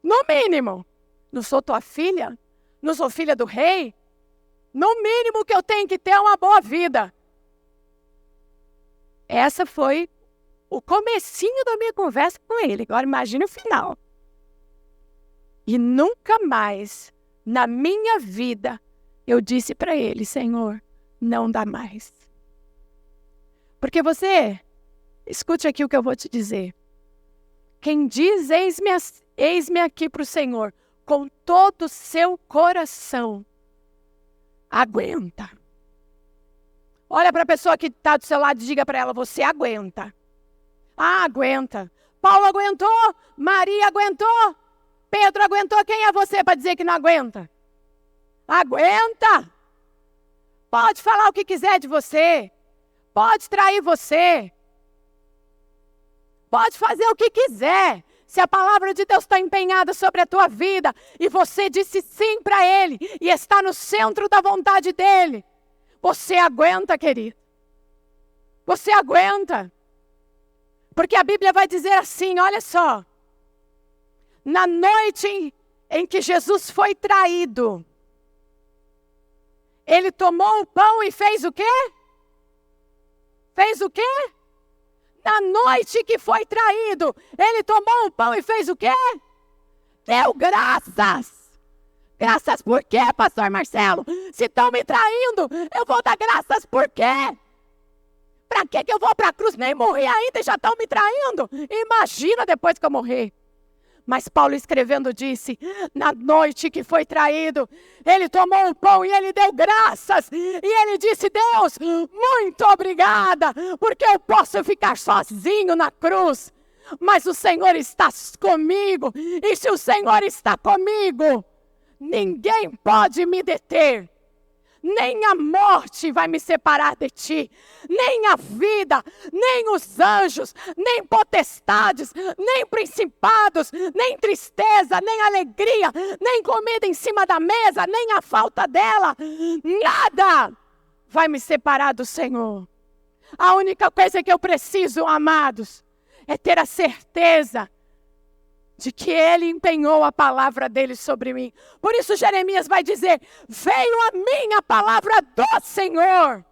No mínimo. Não sou tua filha? Não sou filha do rei? No mínimo que eu tenho que ter é uma boa vida. Essa foi o comecinho da minha conversa com ele. Agora imagine o final. E nunca mais, na minha vida, eu disse para ele, Senhor, não dá mais. Porque você, escute aqui o que eu vou te dizer. Quem diz, eis-me aqui para o Senhor, com todo o seu coração, aguenta. Olha para a pessoa que está do seu lado e diga para ela, você aguenta. Ah, aguenta. Paulo aguentou, Maria aguentou, Pedro aguentou. Quem é você para dizer que não aguenta? Aguenta. Pode falar o que quiser de você. Pode trair você. Pode fazer o que quiser. Se a palavra de Deus está empenhada sobre a tua vida e você disse sim para Ele e está no centro da vontade dEle, você aguenta, querido. Você aguenta. Porque a Bíblia vai dizer assim, olha só. Na noite em que Jesus foi traído, Ele tomou o pão e fez o quê? Fez o quê? Na noite que foi traído, Ele tomou o pão e fez o quê? Deu graças. Graças por quê, pastor Marcelo? Se estão me traindo, eu vou dar graças por quê? Para que eu vou para a cruz? Nem morri ainda e já estão me traindo. Imagina depois que eu morrer. Mas Paulo escrevendo disse, na noite que foi traído, ele tomou o pão e ele deu graças. E ele disse, Deus, muito obrigada, porque eu posso ficar sozinho na cruz. Mas o Senhor está comigo. E se o Senhor está comigo, ninguém pode me deter. Nem a morte vai me separar de ti, nem a vida, nem os anjos, nem potestades, nem principados, nem tristeza, nem alegria, nem comida em cima da mesa, nem a falta dela. Nada vai me separar do Senhor. A única coisa que eu preciso, amados, é ter a certeza de que Ele empenhou a palavra dEle sobre mim. Por isso Jeremias vai dizer, veio a mim a palavra do Senhor.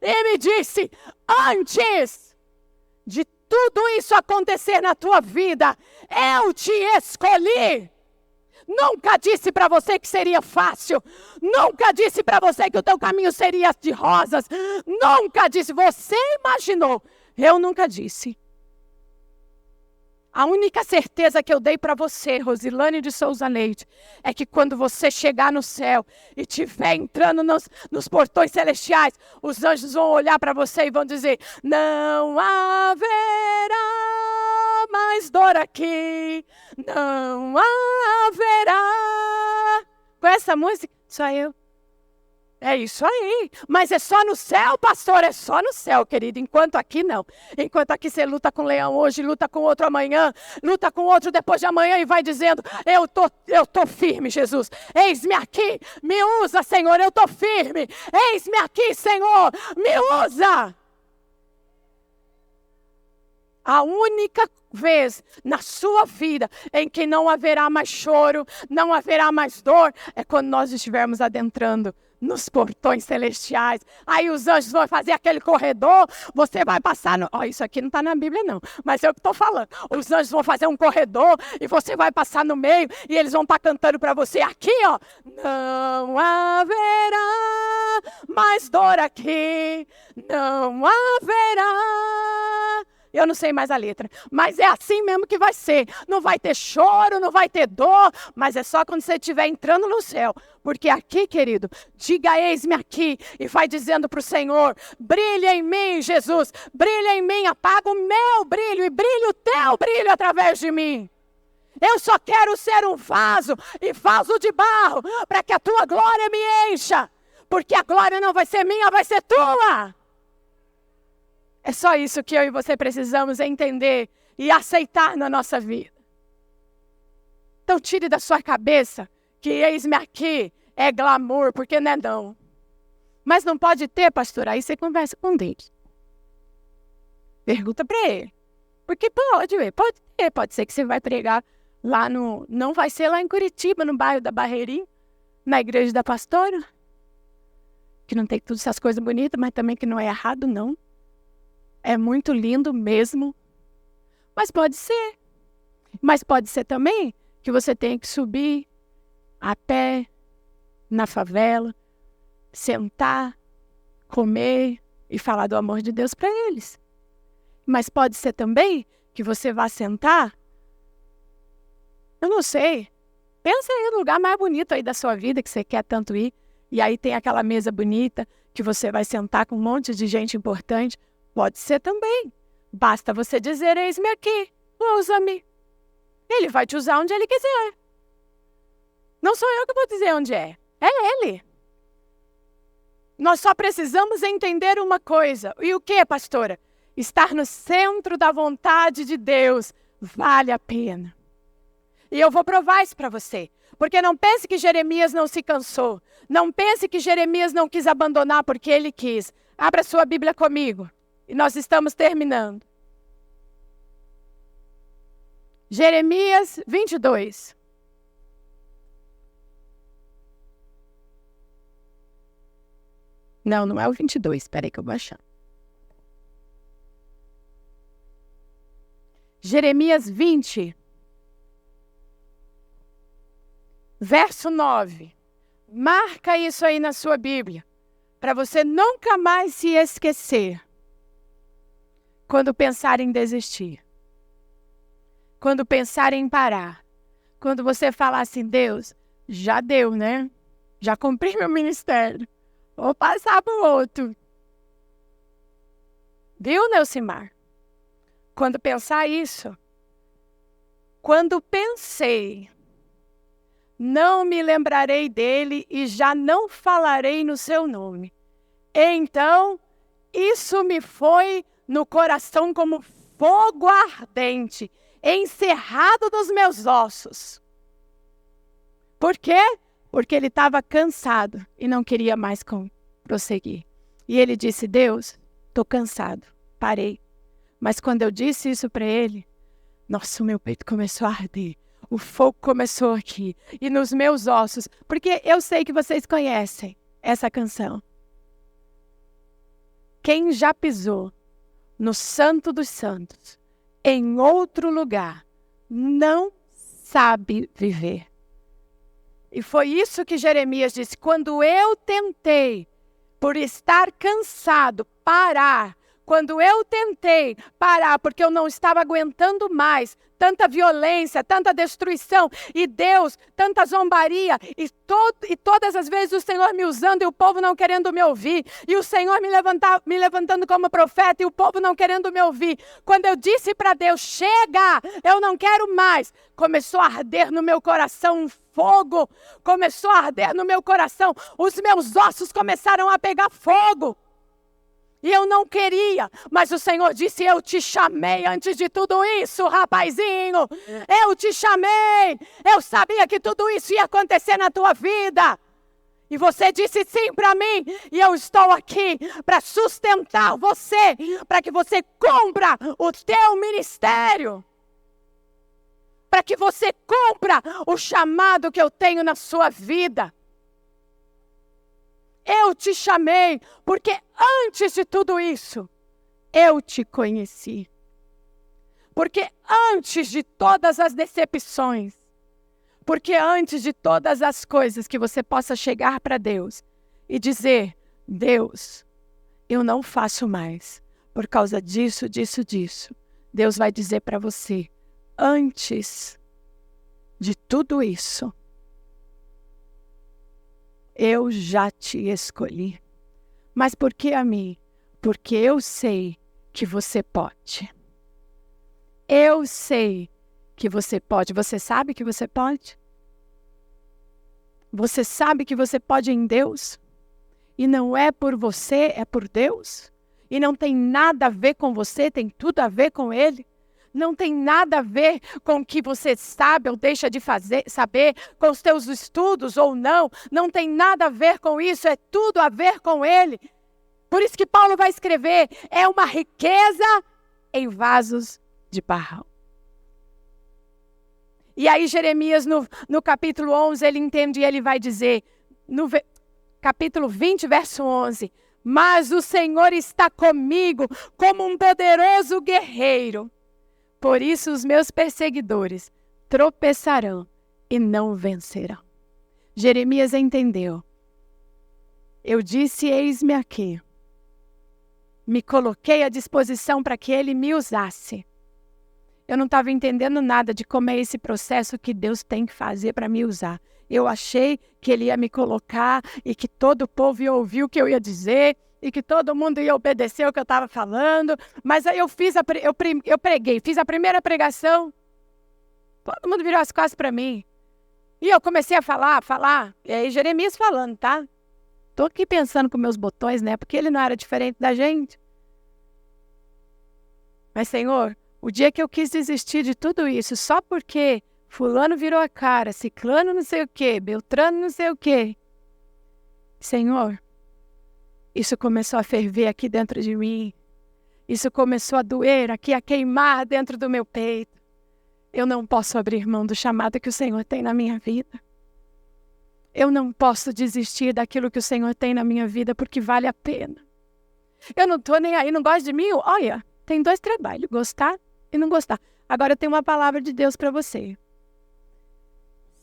E me disse, antes de tudo isso acontecer na tua vida, eu te escolhi. Nunca disse para você que seria fácil. Nunca disse para você que o teu caminho seria de rosas. Nunca disse, você imaginou. Eu nunca disse. A única certeza que eu dei para você, Rosilane de Souza Leite, é que quando você chegar no céu e estiver entrando nos portões celestiais, os anjos vão olhar para você e vão dizer, não haverá mais dor aqui, não haverá. Com essa música, só eu. É isso aí, mas é só no céu, pastor, é só no céu, querido, enquanto aqui não. Enquanto aqui você luta com um leão hoje, luta com outro amanhã, luta com outro depois de amanhã e vai dizendo, eu tô firme, Jesus, eis-me aqui, me usa, Senhor, eu tô firme, eis-me aqui, Senhor, me usa. A única vez na sua vida em que não haverá mais choro, não haverá mais dor, é quando nós estivermos adentrando nos portões celestiais. Aí os anjos vão fazer aquele corredor, você vai passar no... isso aqui não está na Bíblia não, mas é o que estou falando. Os anjos vão fazer um corredor e você vai passar no meio e eles vão estar cantando para você aqui, ó. Não haverá mais dor aqui, não haverá... Eu não sei mais a letra, mas é assim mesmo que vai ser. Não vai ter choro, não vai ter dor, mas é só quando você estiver entrando no céu. Porque aqui, querido, diga eis-me aqui e vai dizendo para o Senhor, brilha em mim, Jesus, brilha em mim, apaga o meu brilho e brilha o teu brilho através de mim. Eu só quero ser um vaso e vaso de barro para que a tua glória me encha. Porque a glória não vai ser minha, vai ser tua. É só isso que eu e você precisamos entender e aceitar na nossa vida. Então tire da sua cabeça que eis-me aqui é glamour, porque não é não. Mas não pode ter, pastor? Aí você conversa com Deus. Pergunta para ele. Porque pode ter. Pode ser que você vai pregar lá no... Não vai ser lá em Curitiba, no bairro da Barreirinha, na igreja da pastora. Que não tem todas essas coisas bonitas, mas também que não é errado, não. É muito lindo mesmo. Mas pode ser. Mas pode ser também que você tenha que subir a pé, na favela, sentar, comer e falar do amor de Deus para eles. Mas pode ser também que você vá sentar, eu não sei, pensa aí no lugar mais bonito aí da sua vida que você quer tanto ir, e aí tem aquela mesa bonita que você vai sentar com um monte de gente importante. Pode ser também. Basta você dizer, eis-me aqui, usa-me. Ele vai te usar onde ele quiser. Não sou eu que vou dizer onde é ele. Nós só precisamos entender uma coisa. E o que, pastora? Estar no centro da vontade de Deus vale a pena. E eu vou provar isso para você. Porque não pense que Jeremias não se cansou. Não pense que Jeremias não quis abandonar porque ele quis. Abra sua Bíblia comigo. E nós estamos terminando. Jeremias 22. Não é o 22. Espera aí que eu vou achar. Jeremias 20. Verso 9. Marca isso aí na sua Bíblia. Para você nunca mais se esquecer. Quando pensar em desistir. Quando pensar em parar. Quando você falar assim, Deus, já deu, né? Já cumpri meu ministério. Vou passar para o outro. Viu, Neucimar? Quando pensar isso. Quando pensei, não me lembrarei dele e já não falarei no seu nome. Então, isso me foi no coração como fogo ardente, encerrado dos meus ossos. Por quê? Porque ele estava cansado e não queria mais prosseguir. E ele disse, Deus, estou cansado, parei. Mas quando eu disse isso para ele, nossa, o meu peito começou a arder. O fogo começou aqui e nos meus ossos. Porque eu sei que vocês conhecem essa canção. Quem já pisou no Santo dos Santos, em outro lugar, não sabe viver. E foi isso que Jeremias disse. Quando eu tentei, por estar cansado, parar. Quando eu tentei parar, porque eu não estava aguentando mais tanta violência, tanta destruição, e Deus, tanta zombaria, e todas as vezes o Senhor me usando e o povo não querendo me ouvir, e o Senhor me levantando como profeta e o povo não querendo me ouvir. Quando eu disse para Deus, chega, eu não quero mais, começou a arder no meu coração um fogo, começou a arder no meu coração, os meus ossos começaram a pegar fogo. E eu não queria, mas o Senhor disse, eu te chamei antes de tudo isso, rapazinho. Eu te chamei. Eu sabia que tudo isso ia acontecer na tua vida. E você disse sim para mim. E eu estou aqui para sustentar você, para que você cumpra o teu ministério. Para que você cumpra o chamado que eu tenho na sua vida. Eu te chamei, porque antes de tudo isso, eu te conheci. Porque antes de todas as decepções, porque antes de todas as coisas que você possa chegar para Deus e dizer, Deus, eu não faço mais, por causa disso, disso, disso. Deus vai dizer para você, antes de tudo isso, eu já te escolhi. Mas por que a mim? Porque eu sei que você pode. Eu sei que você pode. Você sabe que você pode? Você sabe que você pode em Deus? E não é por você, é por Deus? E não tem nada a ver com você, tem tudo a ver com Ele? Não tem nada a ver com o que você sabe ou deixa de saber, com os teus estudos ou não. Não tem nada a ver com isso, é tudo a ver com Ele. Por isso que Paulo vai escrever, é uma riqueza em vasos de barro. E aí Jeremias, no capítulo 11, ele entende e ele vai dizer, no capítulo 20, verso 11, mas o Senhor está comigo como um poderoso guerreiro. Por isso os meus perseguidores tropeçarão e não vencerão. Jeremias entendeu. Eu disse, eis-me aqui. Me coloquei à disposição para que ele me usasse. Eu não estava entendendo nada de como é esse processo que Deus tem que fazer para me usar. Eu achei que ele ia me colocar e que todo o povo ia ouvir o que eu ia dizer e que todo mundo ia obedecer o que eu estava falando. Mas aí eu preguei, fiz a primeira pregação. Todo mundo virou as costas para mim. E eu comecei a falar. E aí Jeremias falando, tá? Estou aqui pensando com meus botões, né? Porque ele não era diferente da gente. Mas, Senhor, o dia que eu quis desistir de tudo isso, só porque fulano virou a cara, ciclano não sei o quê, beltrano não sei o quê. Senhor, isso começou a ferver aqui dentro de mim. Isso começou a doer aqui, a queimar dentro do meu peito. Eu não posso abrir mão do chamado que o Senhor tem na minha vida. Eu não posso desistir daquilo que o Senhor tem na minha vida, porque vale a pena. Eu não estou nem aí, não gosto de mim? Olha, tem 2 trabalhos, gostar e não gostar. Agora eu tenho uma palavra de Deus para você.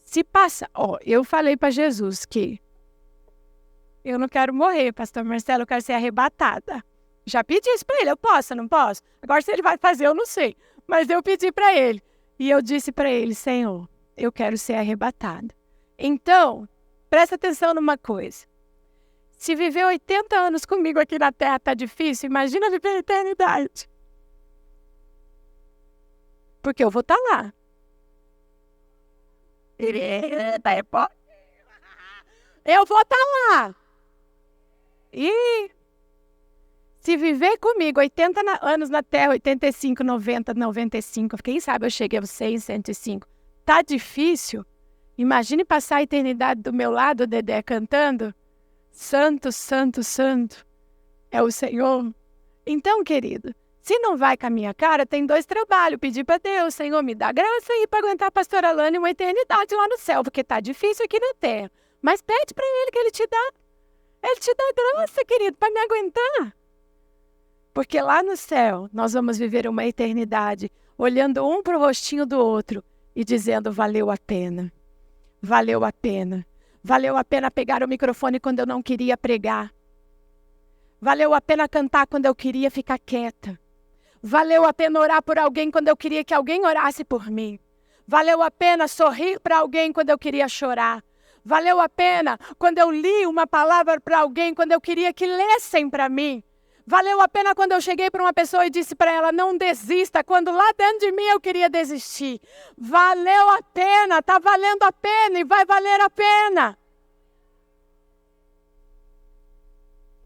Se passa, eu falei para Jesus que eu não quero morrer, pastor Marcelo, eu quero ser arrebatada. Já pedi isso para ele, eu posso, não posso? Agora se ele vai fazer, eu não sei. Mas eu pedi para ele. E eu disse para ele, Senhor, eu quero ser arrebatada. Então, presta atenção numa coisa. Se viver 80 anos comigo aqui na Terra está difícil, imagina viver a eternidade. Porque eu vou estar lá. Eu vou estar lá. E se viver comigo 80 anos na Terra, 85, 90, 95, quem sabe eu cheguei aos 100, 105. Tá difícil? Imagine passar a eternidade do meu lado, Dedé, cantando. Santo, santo, santo é o Senhor. Então, querido, se não vai com a minha cara, tem 2 trabalhos. Pedir para Deus, Senhor, me dá graça aí para aguentar a pastora Alane uma eternidade lá no céu, porque tá difícil aqui na terra. Mas pede para Ele que Ele te dá. Ele te dá graça, querido, para me aguentar. Porque lá no céu, nós vamos viver uma eternidade, olhando um para o rostinho do outro e dizendo, valeu a pena. Valeu a pena. Valeu a pena pegar o microfone quando eu não queria pregar. Valeu a pena cantar quando eu queria ficar quieta. Valeu a pena orar por alguém quando eu queria que alguém orasse por mim. Valeu a pena sorrir para alguém quando eu queria chorar. Valeu a pena quando eu li uma palavra para alguém quando eu queria que lessem para mim. Valeu a pena quando eu cheguei para uma pessoa e disse para ela, não desista, quando lá dentro de mim eu queria desistir. Valeu a pena, está valendo a pena e vai valer a pena.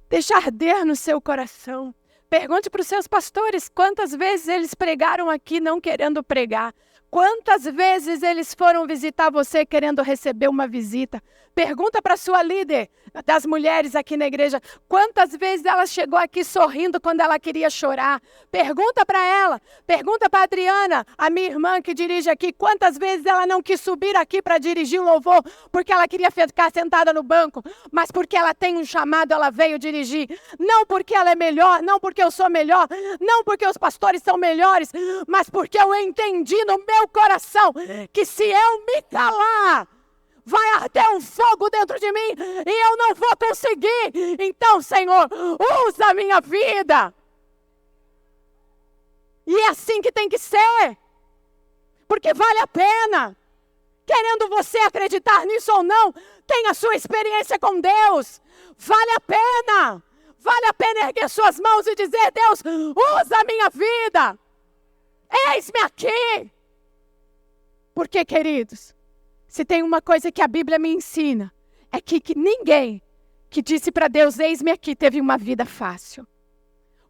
Deixa arder no seu coração. Pergunte para os seus pastores quantas vezes eles pregaram aqui não querendo pregar. Quantas vezes eles foram visitar você querendo receber uma visita? Pergunta para a sua líder das mulheres aqui na igreja. Quantas vezes ela chegou aqui sorrindo quando ela queria chorar? Pergunta para ela. Pergunta para a Adriana, a minha irmã que dirige aqui. Quantas vezes ela não quis subir aqui para dirigir o louvor porque ela queria ficar sentada no banco. Mas porque ela tem um chamado, ela veio dirigir. Não porque ela é melhor, não porque eu sou melhor, não porque os pastores são melhores, mas porque eu entendi no meu coração que se eu me calar, vai arder um fogo dentro de mim e eu não vou conseguir. Então, Senhor, usa a minha vida. E é assim que tem que ser. Porque vale a pena. Querendo você acreditar nisso ou não, tenha a sua experiência com Deus. Vale a pena. Vale a pena erguer suas mãos e dizer, Deus, usa a minha vida. Eis-me aqui. Porque, queridos, se tem uma coisa que a Bíblia me ensina, é que ninguém que disse para Deus, eis-me aqui, teve uma vida fácil.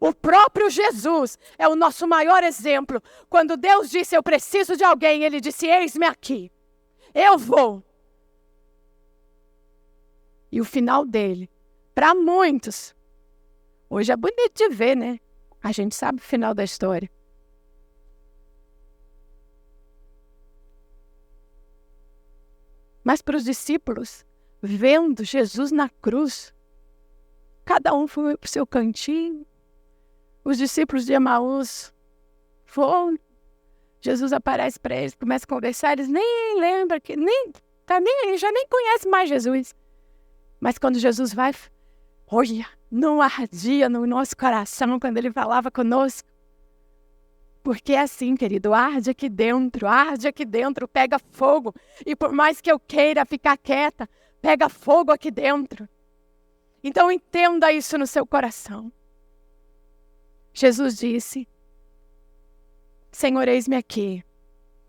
O próprio Jesus é o nosso maior exemplo. Quando Deus disse, eu preciso de alguém, ele disse, eis-me aqui. Eu vou. E o final dele, para muitos, hoje é bonito de ver, né? A gente sabe o final da história. Mas para os discípulos, vendo Jesus na cruz, cada um foi para o seu cantinho. Os discípulos de Emaús foram. Jesus aparece para eles, começa a conversar, eles nem lembram, já nem conhecem mais Jesus. Mas quando Jesus vai, olha, não ardia no nosso coração quando ele falava conosco. Porque é assim, querido, arde aqui dentro, pega fogo. E por mais que eu queira ficar quieta, pega fogo aqui dentro. Então entenda isso no seu coração. Jesus disse, Senhor, eis-me aqui,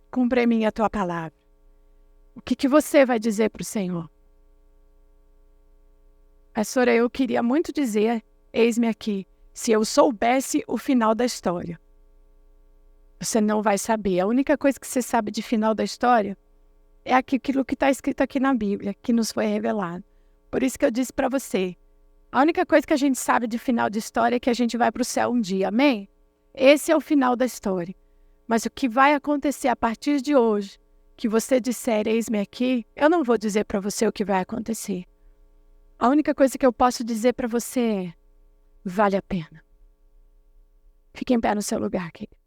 cumpre em mim a tua palavra. O que você vai dizer para o Senhor? Pastora, eu queria muito dizer, eis-me aqui, se eu soubesse o final da história. Você não vai saber. A única coisa que você sabe de final da história é aquilo que está escrito aqui na Bíblia, que nos foi revelado. Por isso que eu disse para você, a única coisa que a gente sabe de final de história é que a gente vai para o céu um dia, amém? Esse é o final da história. Mas o que vai acontecer a partir de hoje, que você disser, eis-me aqui, eu não vou dizer para você o que vai acontecer. A única coisa que eu posso dizer para você é, vale a pena. Fique em pé no seu lugar, querido.